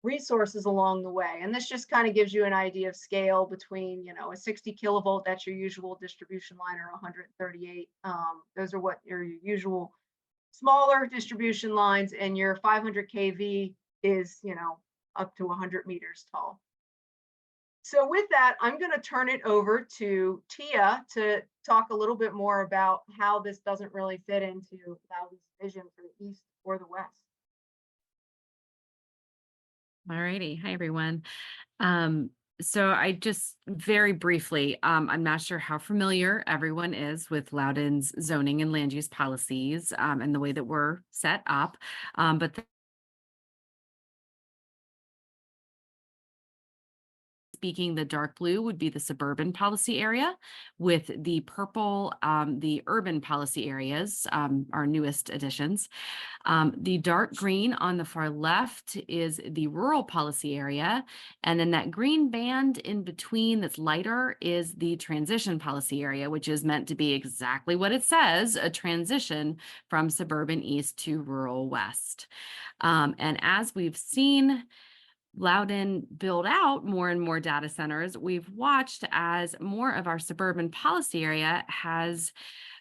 resources along the way. And this just kind of gives you an idea of scale between, you know, a 60 kilovolt, that's your usual distribution line, or 138. Those are what your usual smaller distribution lines, and your 500 kV is, you know, up to 100 meters tall. So with that, I'm going to turn it over to Tia to talk a little bit more about how this doesn't really fit into Loudoun's vision for the East or the West. All righty. Hi, everyone. So I just very briefly, I'm not sure how familiar everyone is with Loudoun's zoning and land use policies and the way that we're set up, but speaking, the dark blue would be the suburban policy area, with the purple, the urban policy areas, our newest additions. The dark green on the far left is the rural policy area. And then that green band in between that's lighter is the transition policy area, which is meant to be exactly what it says, a transition from suburban east to rural west. And as we've seen Loudoun build out more and more data centers, we've watched as more of our suburban policy area has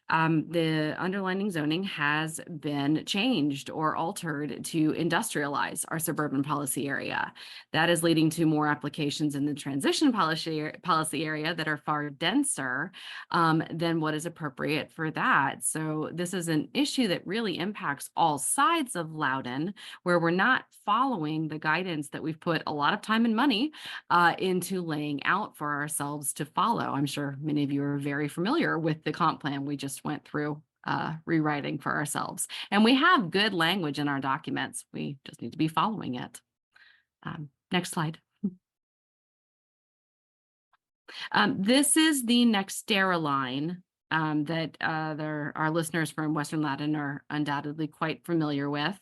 the underlying zoning has been changed or altered to industrialize our suburban policy area. That is leading to more applications in the transition policy area that are far denser than what is appropriate for that. So this is an issue that really impacts all sides of Loudoun, where we're not following the guidance that we've put a lot of time and money into laying out for ourselves to follow. I'm sure many of you are very familiar with the comp plan we just went through rewriting for ourselves. And we have good language in our documents. We just need to be following it. Next slide. This is the NextEra line that our listeners from Western Loudoun are undoubtedly quite familiar with.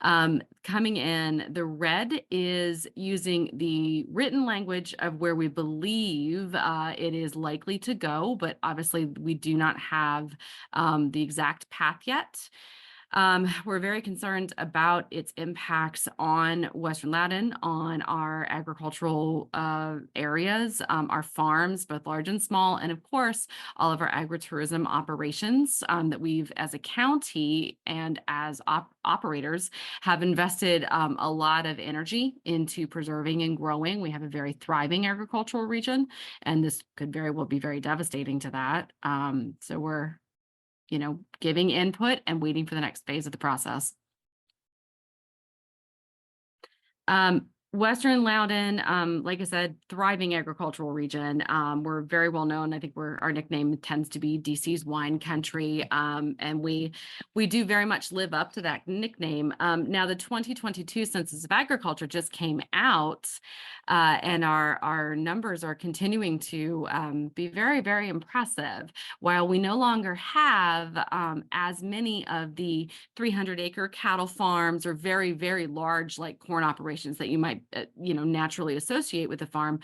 Coming in, the red is using the written language of where we believe it is likely to go, but obviously we do not have the exact path yet. We're very concerned about its impacts on Western Loudoun, on our agricultural areas, our farms, both large and small, and of course, all of our agritourism operations that we've, as a county and as operators, have invested a lot of energy into preserving and growing. We have a very thriving agricultural region, and this could very well be very devastating to that. So we're giving input and waiting for the next phase of the process. Western Loudoun, like I said, thriving agricultural region. We're very well known. I think our nickname tends to be DC's wine country, and we do very much live up to that nickname. Now, the 2022 Census of Agriculture just came out, and our numbers are continuing to be very, very impressive. While we no longer have as many of the 300-acre cattle farms or very, very large like corn operations that you might naturally associate with a farm,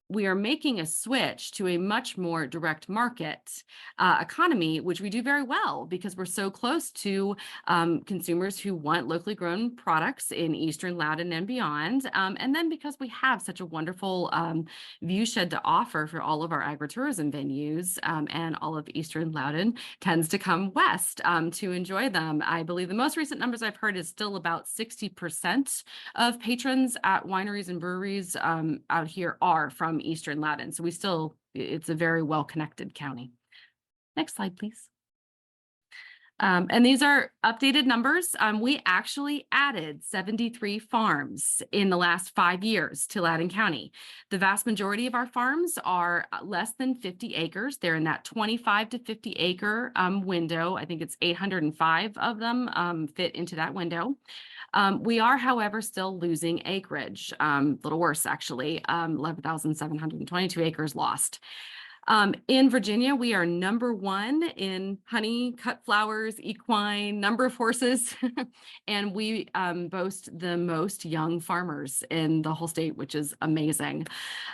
we are making a switch to a much more direct market economy, which we do very well because we're so close to consumers who want locally grown products in Eastern Loudoun and beyond. And then because we have such a wonderful viewshed to offer for all of our agritourism venues, and all of Eastern Loudoun tends to come west to enjoy them. I believe the most recent numbers I've heard is still about 60% of patrons at wineries and breweries out here are from Eastern Loudoun. So it's a very well-connected county. Next slide, please. And these are updated numbers. We actually added 73 farms in the last 5 years to Loudoun County. The vast majority of our farms are less than 50 acres. They're in that 25 to 50 acre window. I think it's 805 of them fit into that window. We are, however, still losing acreage, a little worse actually, 11,722 acres lost. In Virginia, we are #1 in honey, cut flowers, equine, number of horses, and we boast the most young farmers in the whole state, which is amazing.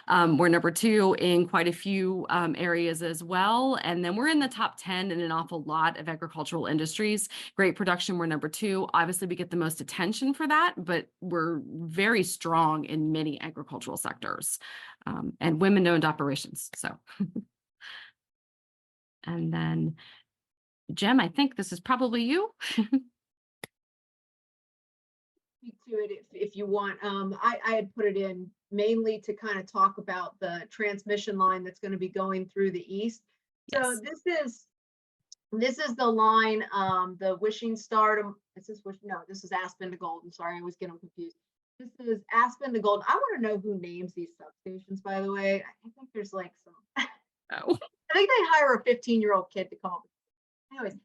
We're #2 in quite a few areas as well, and then we're in the top 10 in an awful lot of agricultural industries. Great production, we're #2. Obviously, we get the most attention for that, but we're very strong in many agricultural sectors and women-owned operations. So. And then, Jim, I think this is probably you. Speak to it if you want. I had put it in mainly to kind of talk about the transmission line that's going to be going through the east. So Yes. this is the line, the Wishing Star to, this is Aspen to Golden. Sorry, I was getting confused. This is Aspen to Golden. I want to know who names these substations, by the way. I think there's like some. Oh. I think they hire a 15-year-old kid to call them. Anyways,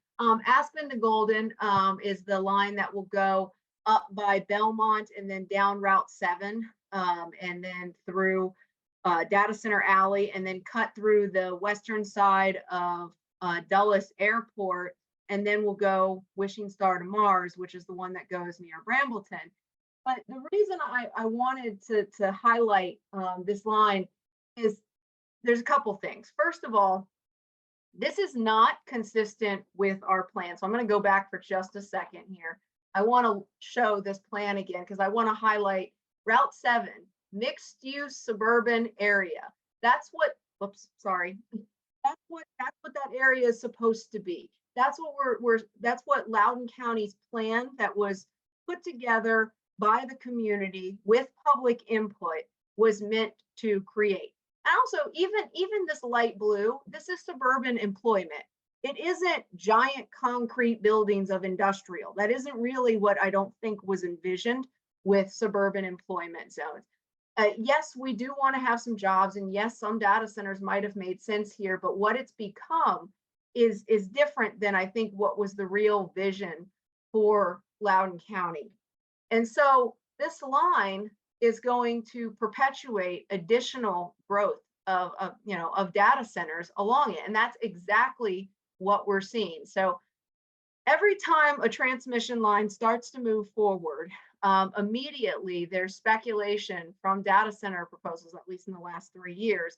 Aspen to Golden is the line that will go up by Belmont and then down Route 7 and then through Data Center Alley and then cut through the western side of Dulles Airport, and then we'll go Wishing Star to Mars, which is the one that goes near Brambleton. But the reason I wanted to highlight this line is there's a couple things. First of all, this is not consistent with our plan. So I'm going to go back for just a second here. I want to show this plan again because I want to highlight Route 7, mixed use suburban area. That's what, that's what that area is supposed to be. That's what that's what Loudoun County's plan that was put together by the community with public input was meant to create. And also, even this light blue, this is suburban employment. It isn't giant concrete buildings of industrial. That isn't really what I don't think was envisioned with suburban employment zones. Yes, we do want to have some jobs, and yes, some data centers might have made sense here, but what it's become is different than I think what was the real vision for Loudoun County. And so this line is going to perpetuate additional growth of data centers along it. And that's exactly what we're seeing. So every time a transmission line starts to move forward, immediately there's speculation from data center proposals, at least in the last 3 years,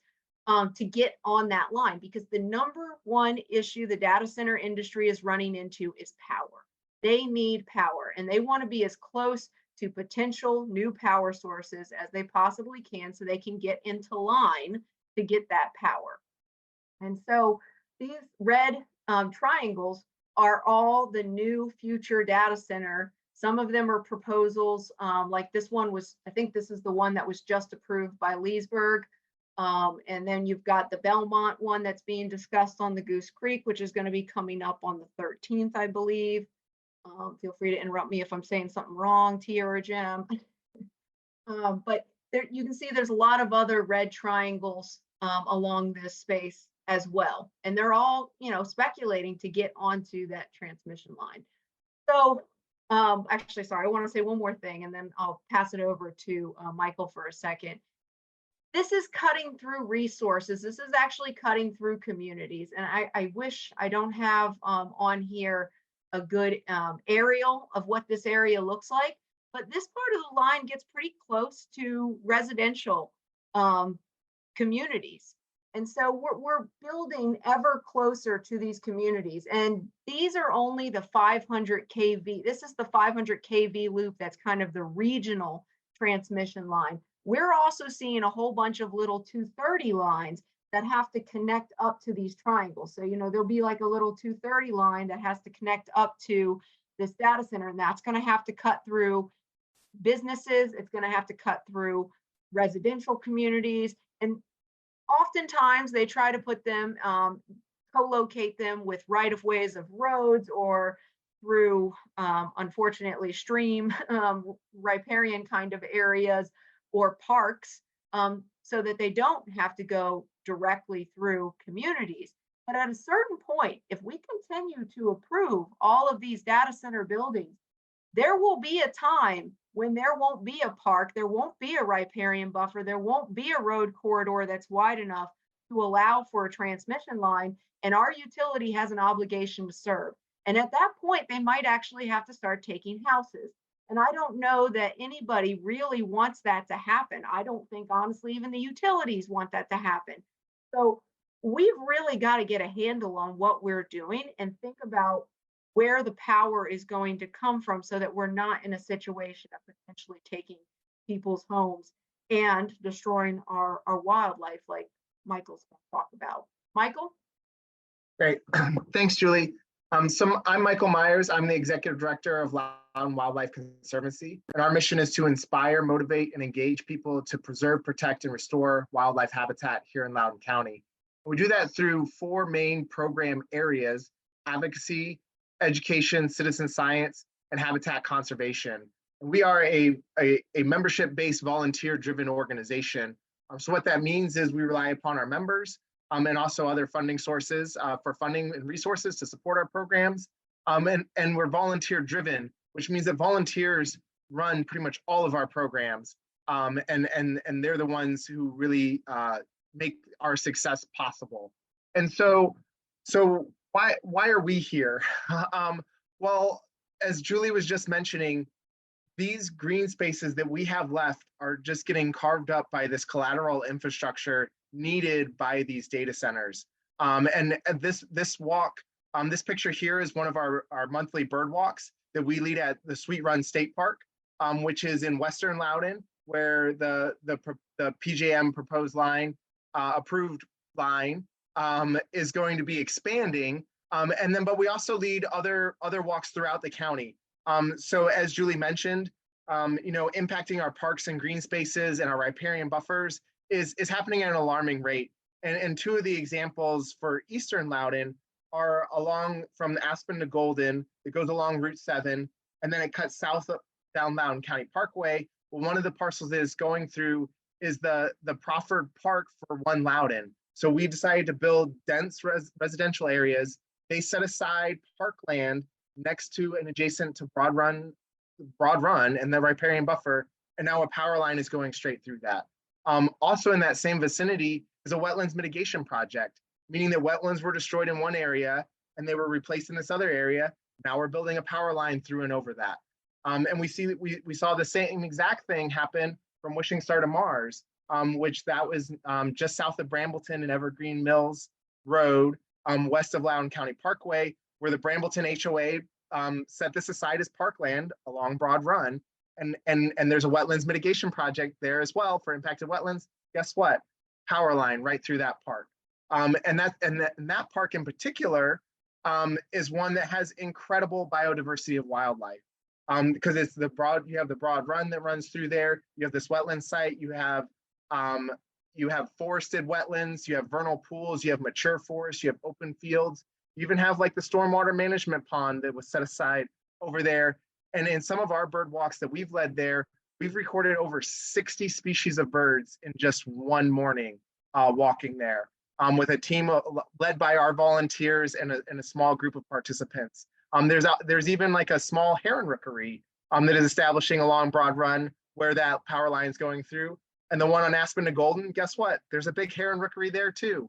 to get on that line, because the number one issue the data center industry is running into is power. They need power, and they want to be as close to potential new power sources as they possibly can so they can get into line to get that power. And so these red triangles are all the new future data center. Some of them are proposals, like this one was, I think this is the one that was just approved by Leesburg. And then you've got the Belmont one that's being discussed on the Goose Creek, which is going to be coming up on the 13th, I believe. Feel free to interrupt me if I'm saying something wrong, Tia or Jim. But there, you can see there's a lot of other red triangles along this space as well. And they're all, speculating to get onto that transmission line. So actually, sorry, I want to say one more thing, and then I'll pass it over to Michael for a second. This is cutting through resources. This is actually cutting through communities. And I wish I don't have on here a good aerial of what this area looks like, but this part of the line gets pretty close to residential communities. And so we're building ever closer to these communities. And these are only the 500 kV. This is the 500 kV loop that's kind of the regional transmission line. We're also seeing a whole bunch of little 230 lines that have to connect up to these triangles. So, there'll be like a little 230 line that has to connect up to this data center, and that's going to have to cut through businesses. It's going to have to cut through residential communities. And oftentimes they try to put them, co-locate them with right-of-ways of roads or through, unfortunately, stream riparian kind of areas or parks, so that they don't have to go directly through communities. But at a certain point, if we continue to approve all of these data center buildings, there will be a time when there won't be a park, there won't be a riparian buffer, there won't be a road corridor that's wide enough to allow for a transmission line, and our utility has an obligation to serve. And at that point, they might actually have to start taking houses. And I don't know that anybody really wants that to happen. I don't think, honestly, even the utilities want that to happen. So we've really got to get a handle on what we're doing and think about where the power is going to come from so that we're not in a situation of potentially taking people's homes and destroying our wildlife like Michael's going to talk about. Michael? Great. Thanks, Julie. So I'm Michael Myers. I'm the Executive Director of Loudoun Wildlife Conservancy, and our mission is to inspire, motivate, and engage people to preserve, protect, and restore wildlife habitat here in Loudoun County. We do that through 4 main program areas: advocacy, education, citizen science, and habitat conservation. And we are a membership-based, volunteer-driven organization. So what that means is we rely upon our members and also other funding sources for funding and resources to support our programs. And we're volunteer-driven, which means that volunteers run pretty much all of our programs. And they're the ones who really make our success possible. And so why are we here? Well, as Julie was just mentioning, these green spaces that we have left are just getting carved up by this collateral infrastructure needed by these data centers. And this walk, this picture here is one of our monthly bird walks that we lead at the Sweet Run State Park, which is in Western Loudoun, where the PJM proposed line, approved line, is going to be expanding. But we also lead other walks throughout the county. So as Julie mentioned, impacting our parks and green spaces and our riparian buffers is happening at an alarming rate. And 2 of the examples for Eastern Loudoun are along from Aspen to Golden. It goes along Route 7, and then it cuts south down Loudoun County Parkway. Well, one of the parcels that is going through is the Crawford Park for One Loudoun. So we decided to build dense residential areas. They set aside parkland next to and adjacent to Broad Run and the riparian buffer, and now a power line is going straight through that. Also in that same vicinity is a wetlands mitigation project, meaning that wetlands were destroyed in one area and they were replaced in this other area. Now we're building a power line through and over that. And we saw the same exact thing happen from Wishing Star to Mars. which that was just south of Brambleton and Evergreen Mills Road, west of Loudoun County Parkway, where the Brambleton HOA set this aside as parkland along Broad Run. And there's a wetlands mitigation project there as well for impacted wetlands. Guess what? Power line right through that park. And that park in particular is one that has incredible biodiversity of wildlife. Because it's you have the Broad Run that runs through there. You have this wetland site. You have forested wetlands. You have vernal pools. You have mature forests. You have open fields. You even have like the stormwater management pond that was set aside over there. And in some of our bird walks that we've led there, we've recorded over 60 species of birds in just one morning walking there, with a team led by our volunteers and a small group of participants. There's even like a small heron rookery that is establishing along Broad Run where that power line is going through. And the one on Aspen to Golden, guess what? There's a big heron rookery there too.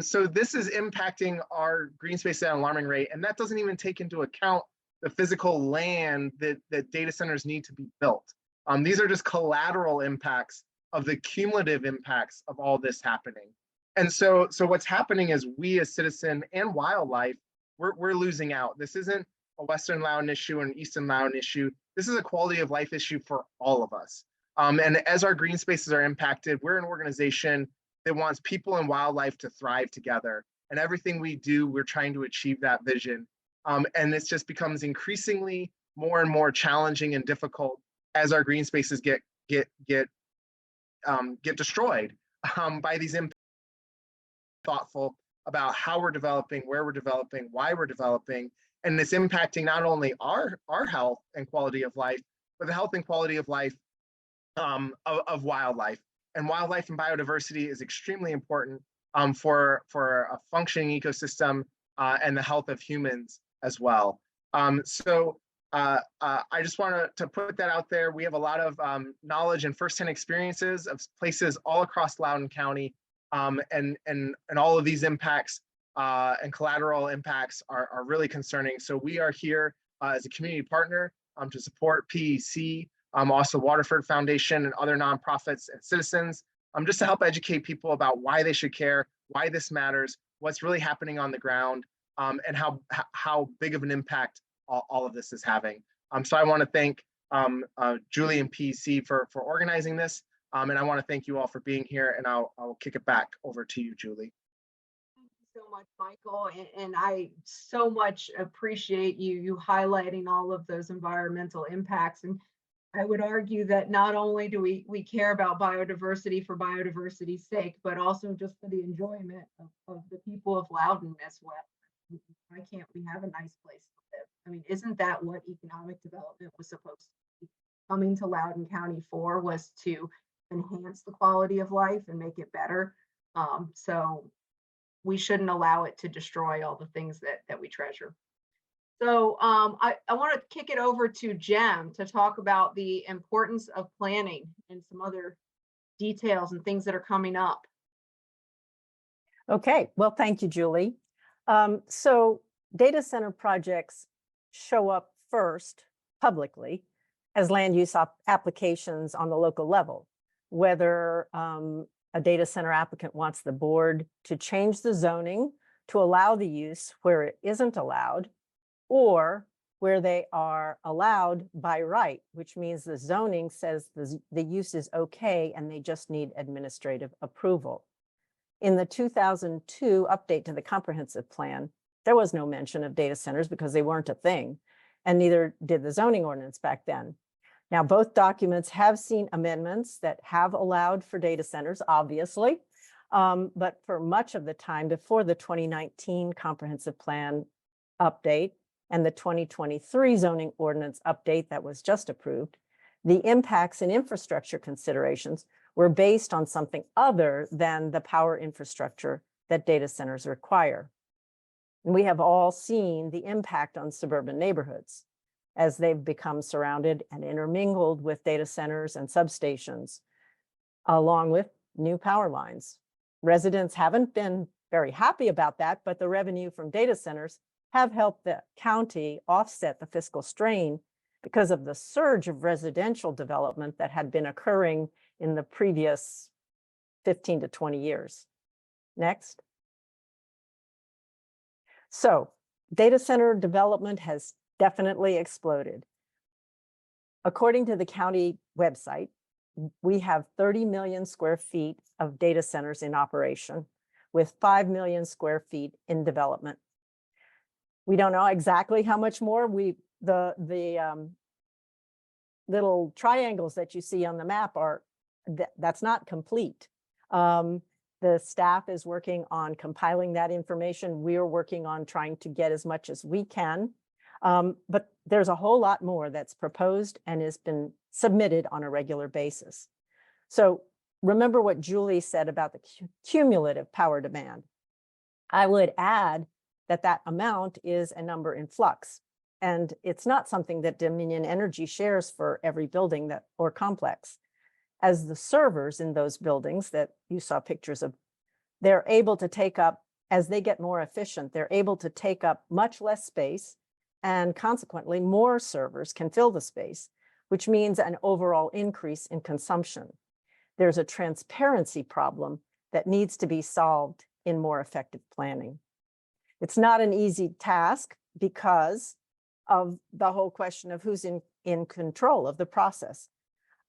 So this is impacting our green space at an alarming rate. And that doesn't even take into account the physical land that data centers need to be built. These are just collateral impacts of the cumulative impacts of all this happening. And so what's happening is we as citizen and wildlife, we're losing out. This isn't a Western Loudoun issue and an Eastern Loudoun issue. This is a quality of life issue for all of us. And as our green spaces are impacted, we're an organization that wants people and wildlife to thrive together. And everything we do, we're trying to achieve that vision. And this just becomes increasingly more and more challenging and difficult as our green spaces get destroyed by these impacts. Thoughtful about how we're developing, where we're developing, why we're developing, and it's impacting not only our health and quality of life, but the health and quality of life of wildlife. And wildlife and biodiversity is extremely important for a functioning ecosystem and the health of humans as well. I just want to put that out there. We have a lot of knowledge and firsthand experiences of places all across Loudoun County, and all of these impacts and collateral impacts are really concerning. So we are here as a community partner to support PEC, also Waterford Foundation and other nonprofits and citizens, just to help educate people about why they should care, why this matters, what's really happening on the ground, and how big of an impact all of this is having. So I want to thank Julie and PEC for organizing this, and I want to thank you all for being here, and I'll kick it back over to you, Julie. Thank you so much, Michael, and I so much appreciate you highlighting all of those environmental impacts. And I would argue that not only do we care about biodiversity for biodiversity's sake, but also just for the enjoyment of the people of Loudoun as well. Why can't we have a nice place to live? I mean, isn't that what economic development was supposed to be coming to Loudoun County for, was to enhance the quality of life and make it better? So we shouldn't allow it to destroy all the things that we treasure. So I want to kick it over to Jem to talk about the importance of planning and some other details and things that are coming up. Okay, well, thank you, Julie. So data center projects show up first publicly as land use applications on the local level, whether a data center applicant wants the board to change the zoning to allow the use where it isn't allowed, or where they are allowed by right, which means the zoning says the use is okay and they just need administrative approval. In the 2002 update to the comprehensive plan, there was no mention of data centers because they weren't a thing, and neither did the zoning ordinance back then. Now, both documents have seen amendments that have allowed for data centers, obviously, but for much of the time before the 2019 comprehensive plan update and the 2023 zoning ordinance update that was just approved, the impacts and infrastructure considerations were based on something other than the power infrastructure that data centers require. And we have all seen the impact on suburban neighborhoods as they've become surrounded and intermingled with data centers and substations, along with new power lines. Residents haven't been very happy about that, but the revenue from data centers have helped the county offset the fiscal strain because of the surge of residential development that had been occurring in the previous 15 to 20 years. Next. So data center development has definitely exploded. According to the county website, we have 30 million square feet of data centers in operation with 5 million square feet in development. We don't know exactly how much more. The little triangles that you see on the map are, that's not complete. The staff is working on compiling that information. We're working on trying to get as much as we can. But there's a whole lot more that's proposed and has been submitted on a regular basis. So remember what Julie said about the cumulative power demand. I would add that that amount is a number in flux. And it's not something that Dominion Energy shares for every building that or complex. As the servers in those buildings that you saw pictures of, they're able to take up, as they get more efficient, they're able to take up much less space, and consequently more servers can fill the space, which means an overall increase in consumption. There's a transparency problem that needs to be solved in more effective planning. It's not an easy task because of the whole question of who's in control of the process.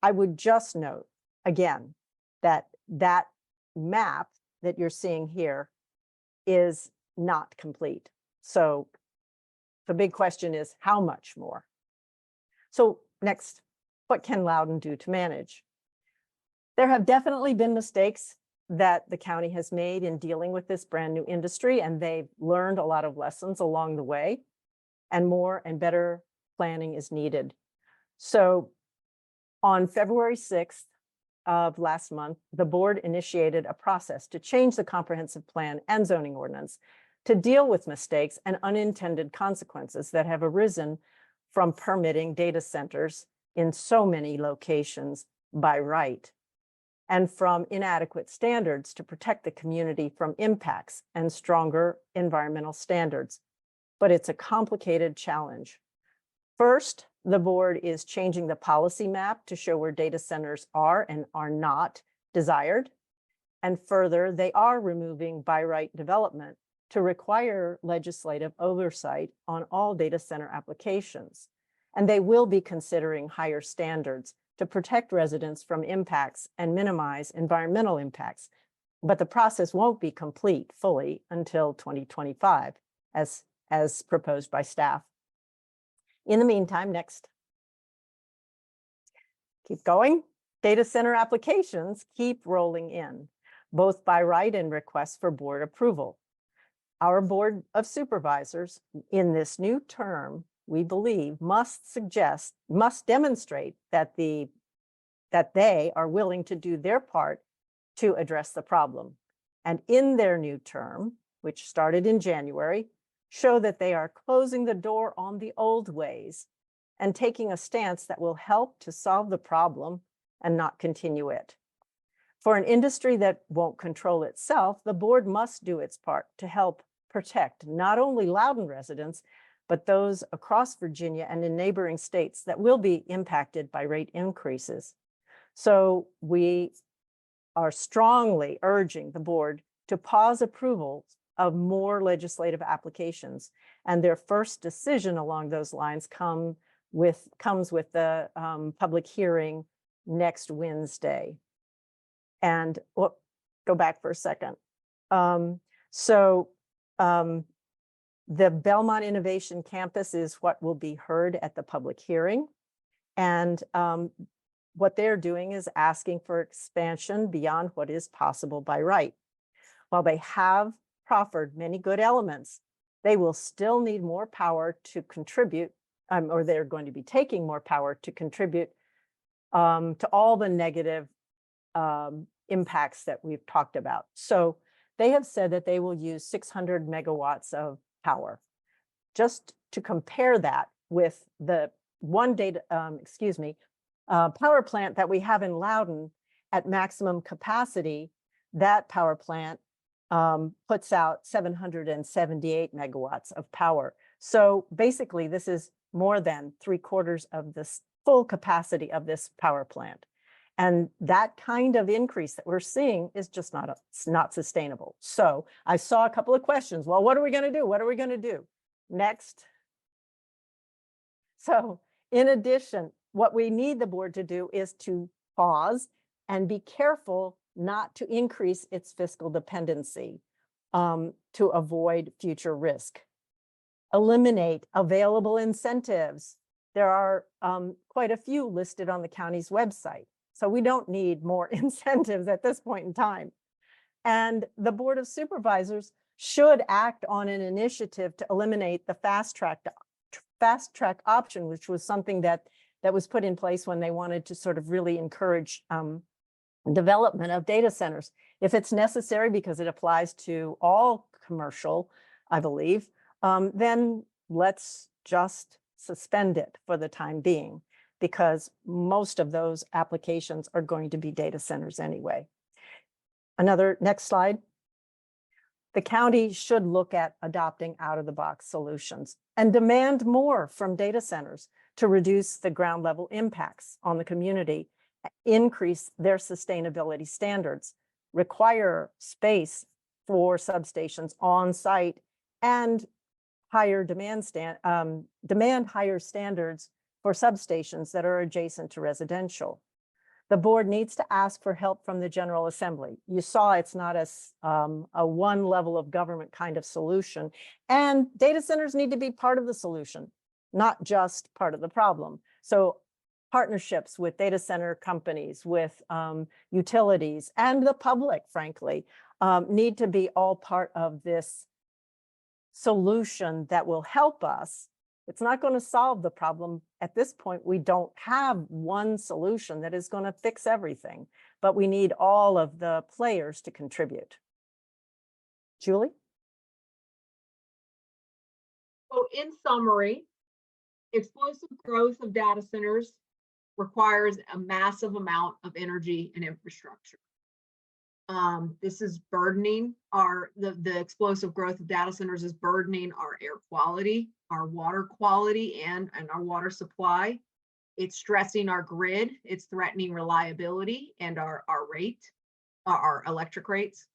I would just note again that that map that you're seeing here is not complete. So the big question is how much more? So next, what can Loudoun do to manage? There have definitely been mistakes that the county has made in dealing with this brand new industry, and they've learned a lot of lessons along the way, and more and better planning is needed. So on February 6th of last month, the board initiated a process to change the comprehensive plan and zoning ordinance to deal with mistakes and unintended consequences that have arisen from permitting data centers in so many locations by right, and from inadequate standards to protect the community from impacts and stronger environmental standards. But it's a complicated challenge. First, the board is changing the policy map to show where data centers are and are not desired. And further, they are removing by right development to require legislative oversight on all data center applications. And they will be considering higher standards to protect residents from impacts and minimize environmental impacts. But the process won't be complete fully until 2025, as proposed by staff. In the meantime, next. Keep going. Data center applications keep rolling in, both by right and requests for board approval. Our Board of Supervisors in this new term, we believe, must demonstrate that they are willing to do their part to address the problem. And in their new term, which started in January, show that they are closing the door on the old ways and taking a stance that will help to solve the problem and not continue it. For an industry that won't control itself, the board must do its part to help protect not only Loudoun residents, but those across Virginia and in neighboring states that will be impacted by rate increases. So we are strongly urging the board to pause approval of more legislative applications. And their first decision along those lines comes with the public hearing next Wednesday. And go back for a second. The Belmont Innovation Campus is what will be heard at the public hearing. And what they're doing is asking for expansion beyond what is possible by right. While they have proffered many good elements, they will still need more power to contribute, or they're going to be taking more power to contribute to all the negative impacts that we've talked about. So they have said that they will use 600 megawatts of power. Just to compare that with the power plant that we have in Loudoun at maximum capacity, that power plant puts out 778 megawatts of power. So basically, this is more than 3/4 of the full capacity of this power plant. And that kind of increase that we're seeing is just not sustainable. So I saw a couple of questions. Well, what are we going to do? What are we going to do? Next. So in addition, what we need the board to do is to pause and be careful not to increase its fiscal dependency to avoid future risk. Eliminate available incentives. There are quite a few listed on the county's website. So we don't need more incentives at this point in time. And the Board of Supervisors should act on an initiative to eliminate the fast track option, which was something that was put in place when they wanted to sort of really encourage development of data centers. If it's necessary, because it applies to all commercial, I believe, then let's just suspend it for the time being, because most of those applications are going to be data centers anyway. Next slide. The county should look at adopting out-of-the-box solutions and demand more from data centers to reduce the ground level impacts on the community, increase their sustainability standards, require space for substations on site, and demand higher standards for substations that are adjacent to residential. The board needs to ask for help from the General Assembly. You saw it's not a one level of government kind of solution, and data centers need to be part of the solution, not just part of the problem. So partnerships with data center companies, with utilities, and the public, frankly, need to be all part of this solution that will help us. It's not going to solve the problem. At this point, we don't have one solution that is going to fix everything, but we need all of the players to contribute. Julie? So in summary, explosive growth of data centers requires a massive amount of energy and infrastructure. This is burdening the explosive growth of data centers is burdening our air quality, our water quality, and our water supply. It's stressing our grid. It's threatening reliability and our electric rates.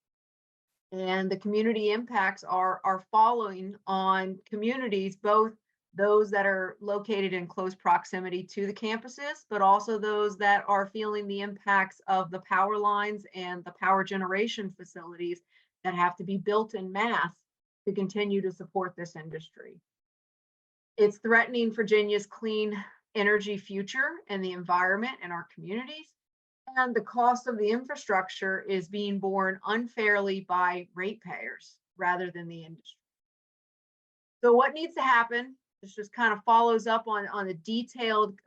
And the community impacts are following on communities, both those that are located in close proximity to the campuses, but also those that are feeling the impacts of the power lines and the power generation facilities that have to be built in mass to continue to support this industry. It's threatening Virginia's clean energy future and the environment and our communities. And the cost of the infrastructure is being borne unfairly by ratepayers rather than the industry. So what needs to happen? This just kind of follows up on the detailed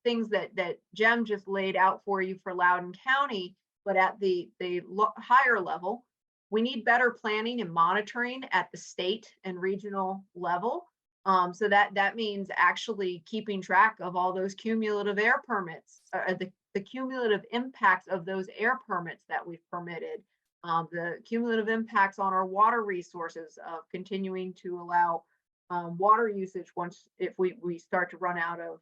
things that Jem just laid out for you for Loudoun County, but at the higher level, we need better planning and monitoring at the state and regional level. So that means actually keeping track of all those cumulative air permits, the cumulative impacts of those air permits that we've permitted, the cumulative impacts on our water resources of continuing to allow water usage if we start to run out of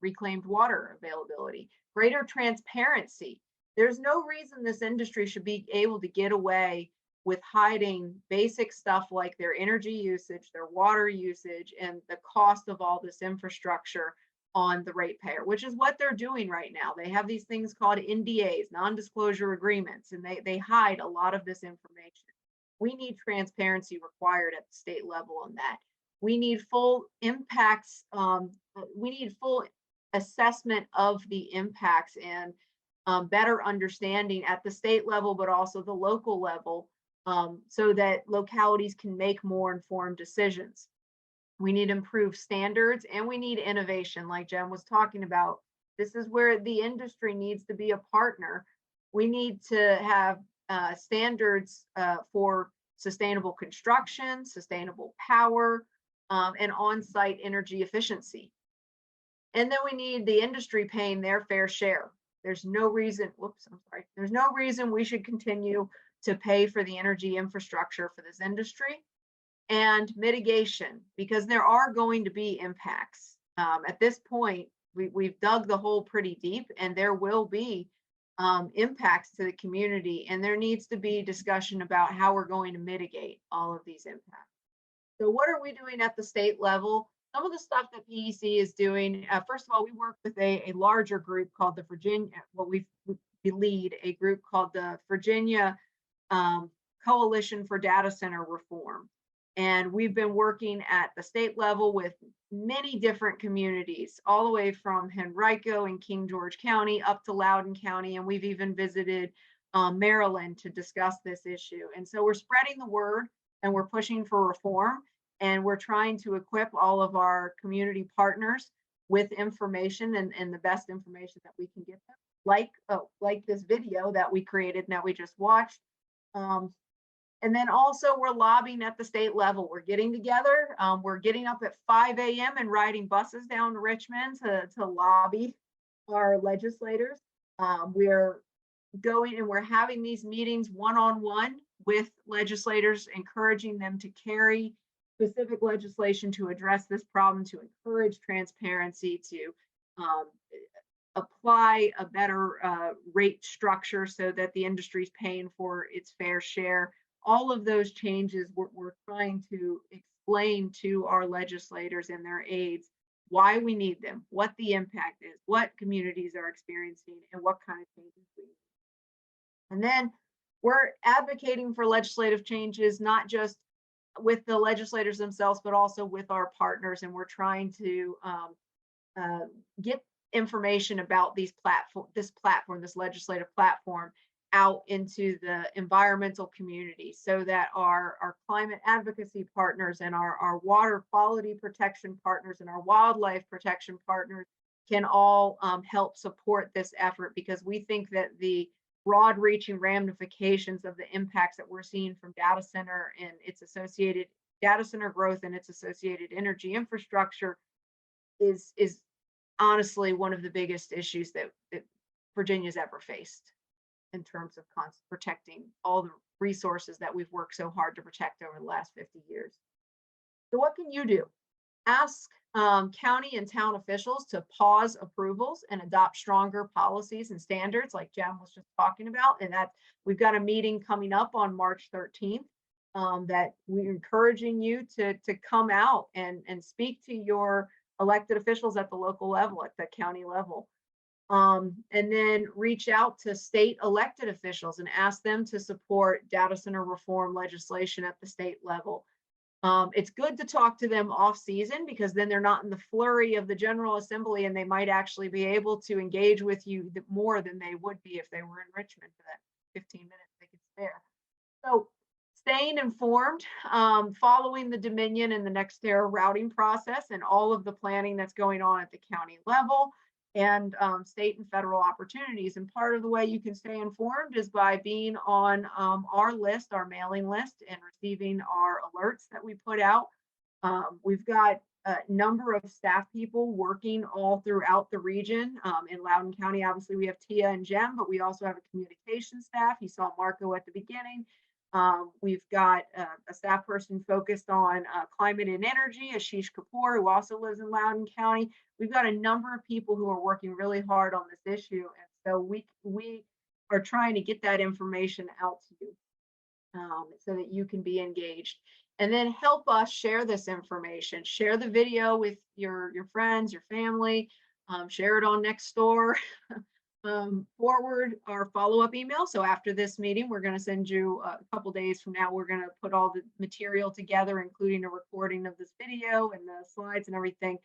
reclaimed water availability. Greater transparency. There's no reason this industry should be able to get away with hiding basic stuff like their energy usage, their water usage, and the cost of all this infrastructure on the ratepayer, which is what they're doing right now. They have these things called NDAs, non-disclosure agreements, and they hide a lot of this information. We need transparency required at the state level on that. We need full impacts. We need full assessment of the impacts and better understanding at the state level, but also the local level, so that localities can make more informed decisions. We need improved standards and we need innovation, like Jen was talking about. This is where the industry needs to be a partner. We need to have standards for sustainable construction, sustainable power, and on-site energy efficiency. And then we need the industry paying their fair share. There's no reason, there's no reason we should continue to pay for the energy infrastructure for this industry. And mitigation, because there are going to be impacts. At this point, we've dug the hole pretty deep, and there will be impacts to the community, and there needs to be discussion about how we're going to mitigate all of these impacts. So what are we doing at the state level? Some of the stuff that PEC is doing, first of all, we work with a larger group called the Virginia, well, we lead a group called the Virginia Coalition for Data Center Reform. And we've been working at the state level with many different communities, all the way from Henrico and King George County up to Loudoun County. And we've even visited Maryland to discuss this issue. And so we're spreading the word and we're pushing for reform. And we're trying to equip all of our community partners with information and the best information that we can get them, like this video that we created and that we just watched. And then also we're lobbying at the state level. We're getting together. We're getting up at 5 a.m. and riding buses down to Richmond to lobby our legislators. We're going and we're having these meetings one-on-one with legislators, encouraging them to carry specific legislation to address this problem, to encourage transparency, to apply a better rate structure so that the industry is paying for its fair share. All of those changes we're trying to explain to our legislators and their aides why we need them, what the impact is, what communities are experiencing, and what kind of changes we need. And then we're advocating for legislative changes, not just with the legislators themselves, but also with our partners. And we're trying to get information about this legislative platform out into the environmental community so that our climate advocacy partners and our water quality protection partners and our wildlife protection partners can all help support this effort, because we think that the broad-reaching ramifications of the impacts that we're seeing from data center and its associated data center growth and its associated energy infrastructure is honestly one of the biggest issues that Virginia's ever faced in terms of protecting all the resources that we've worked so hard to protect over the last 50 years. So what can you do? Ask county and town officials to pause approvals and adopt stronger policies and standards like Jem was just talking about. And that we've got a meeting coming up on March 13th that we're encouraging you to come out and speak to your elected officials at the local level, at the county level. And then reach out to state elected officials and ask them to support data center reform legislation at the state level. It's good to talk to them off season, because then they're not in the flurry of the General Assembly, and they might actually be able to engage with you more than they would be if they were in Richmond for that 15 minutes they could spare. So staying informed, following the Dominion and the NextEra routing process and all of the planning that's going on at the county level, and state and federal opportunities. And part of the way you can stay informed is by being on our list, our mailing list, and receiving our alerts that we put out. We've got a number of staff people working all throughout the region. In Loudoun County, obviously, we have Tia and Jem, but we also have a communication staff. You saw Marco at the beginning. We've got a staff person focused on climate and energy, Ashish Kapoor, who also lives in Loudoun County. We've got a number of people who are working really hard on this issue. And so we are trying to get that information out to you so that you can be engaged. And then help us share this information. Share the video with your friends, your family, share it on Nextdoor. Forward our follow-up email. So after this meeting, we're going to send you a couple days from now, we're going to put all the material together, including a recording of this video and the slides and everything.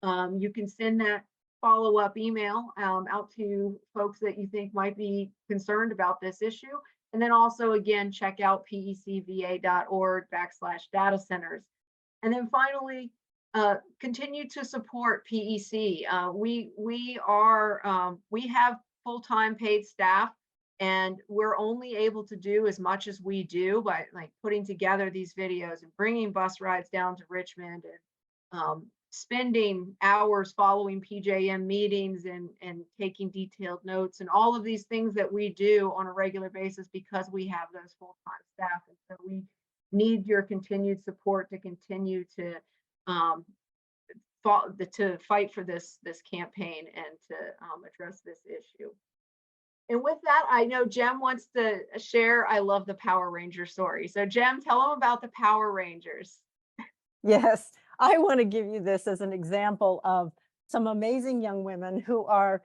You can send that follow-up email out to folks that you think might be concerned about this issue. And then also, again, check out pecva.org/data centers. And then finally, continue to support PEC. We have full-time paid staff, and we're only able to do as much as we do by putting together these videos and bringing bus rides down to Richmond and spending hours following PJM meetings and taking detailed notes and all of these things that we do on a regular basis because we have those full-time staff. And so we need your continued support to continue to to fight for this campaign and to address this issue. And with that, I know Jem wants to share. I love the Power Ranger story. So Jem, tell them about the Power Rangers. Yes, I want to give you this as an example of some amazing young women who are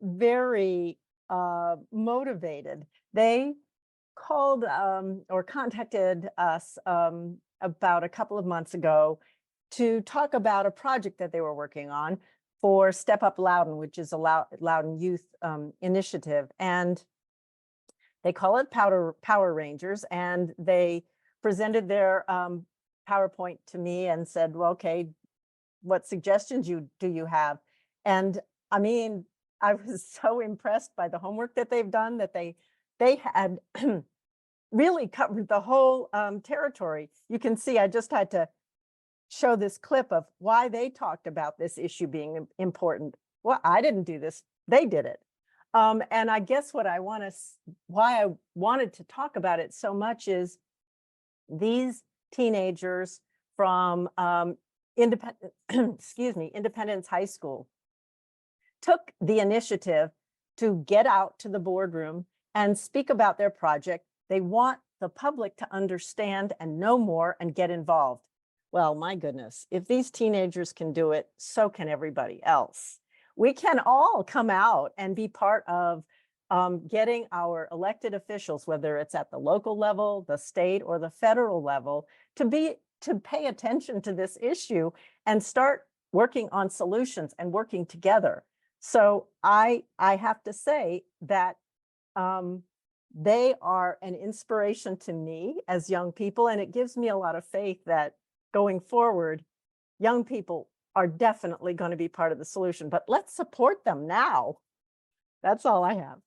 very motivated. They called or contacted us about a couple of months ago to talk about a project that they were working on for Step Up Loudoun, which is a Loudoun youth initiative. And they call it Power Rangers, and they presented their PowerPoint to me and said, well, okay, what suggestions do you have? And I mean, I was so impressed by the homework that they've done, that they had really covered the whole territory. You can see I just had to show this clip of why they talked about this issue being important. Well, I didn't do this, they did it. And I guess why I wanted to talk about it so much is these teenagers from Independence High School took the initiative to get out to the boardroom and speak about their project. They want the public to understand and know more and get involved. Well, my goodness, if these teenagers can do it, so can everybody else. We can all come out and be part of getting our elected officials, whether it's at the local level, the state, or the federal level, to pay attention to this issue and start working on solutions and working together. So I have to say that they are an inspiration to me as young people, and it gives me a lot of faith that going forward, young people are definitely going to be part of the solution, but let's support them now. That's all I have.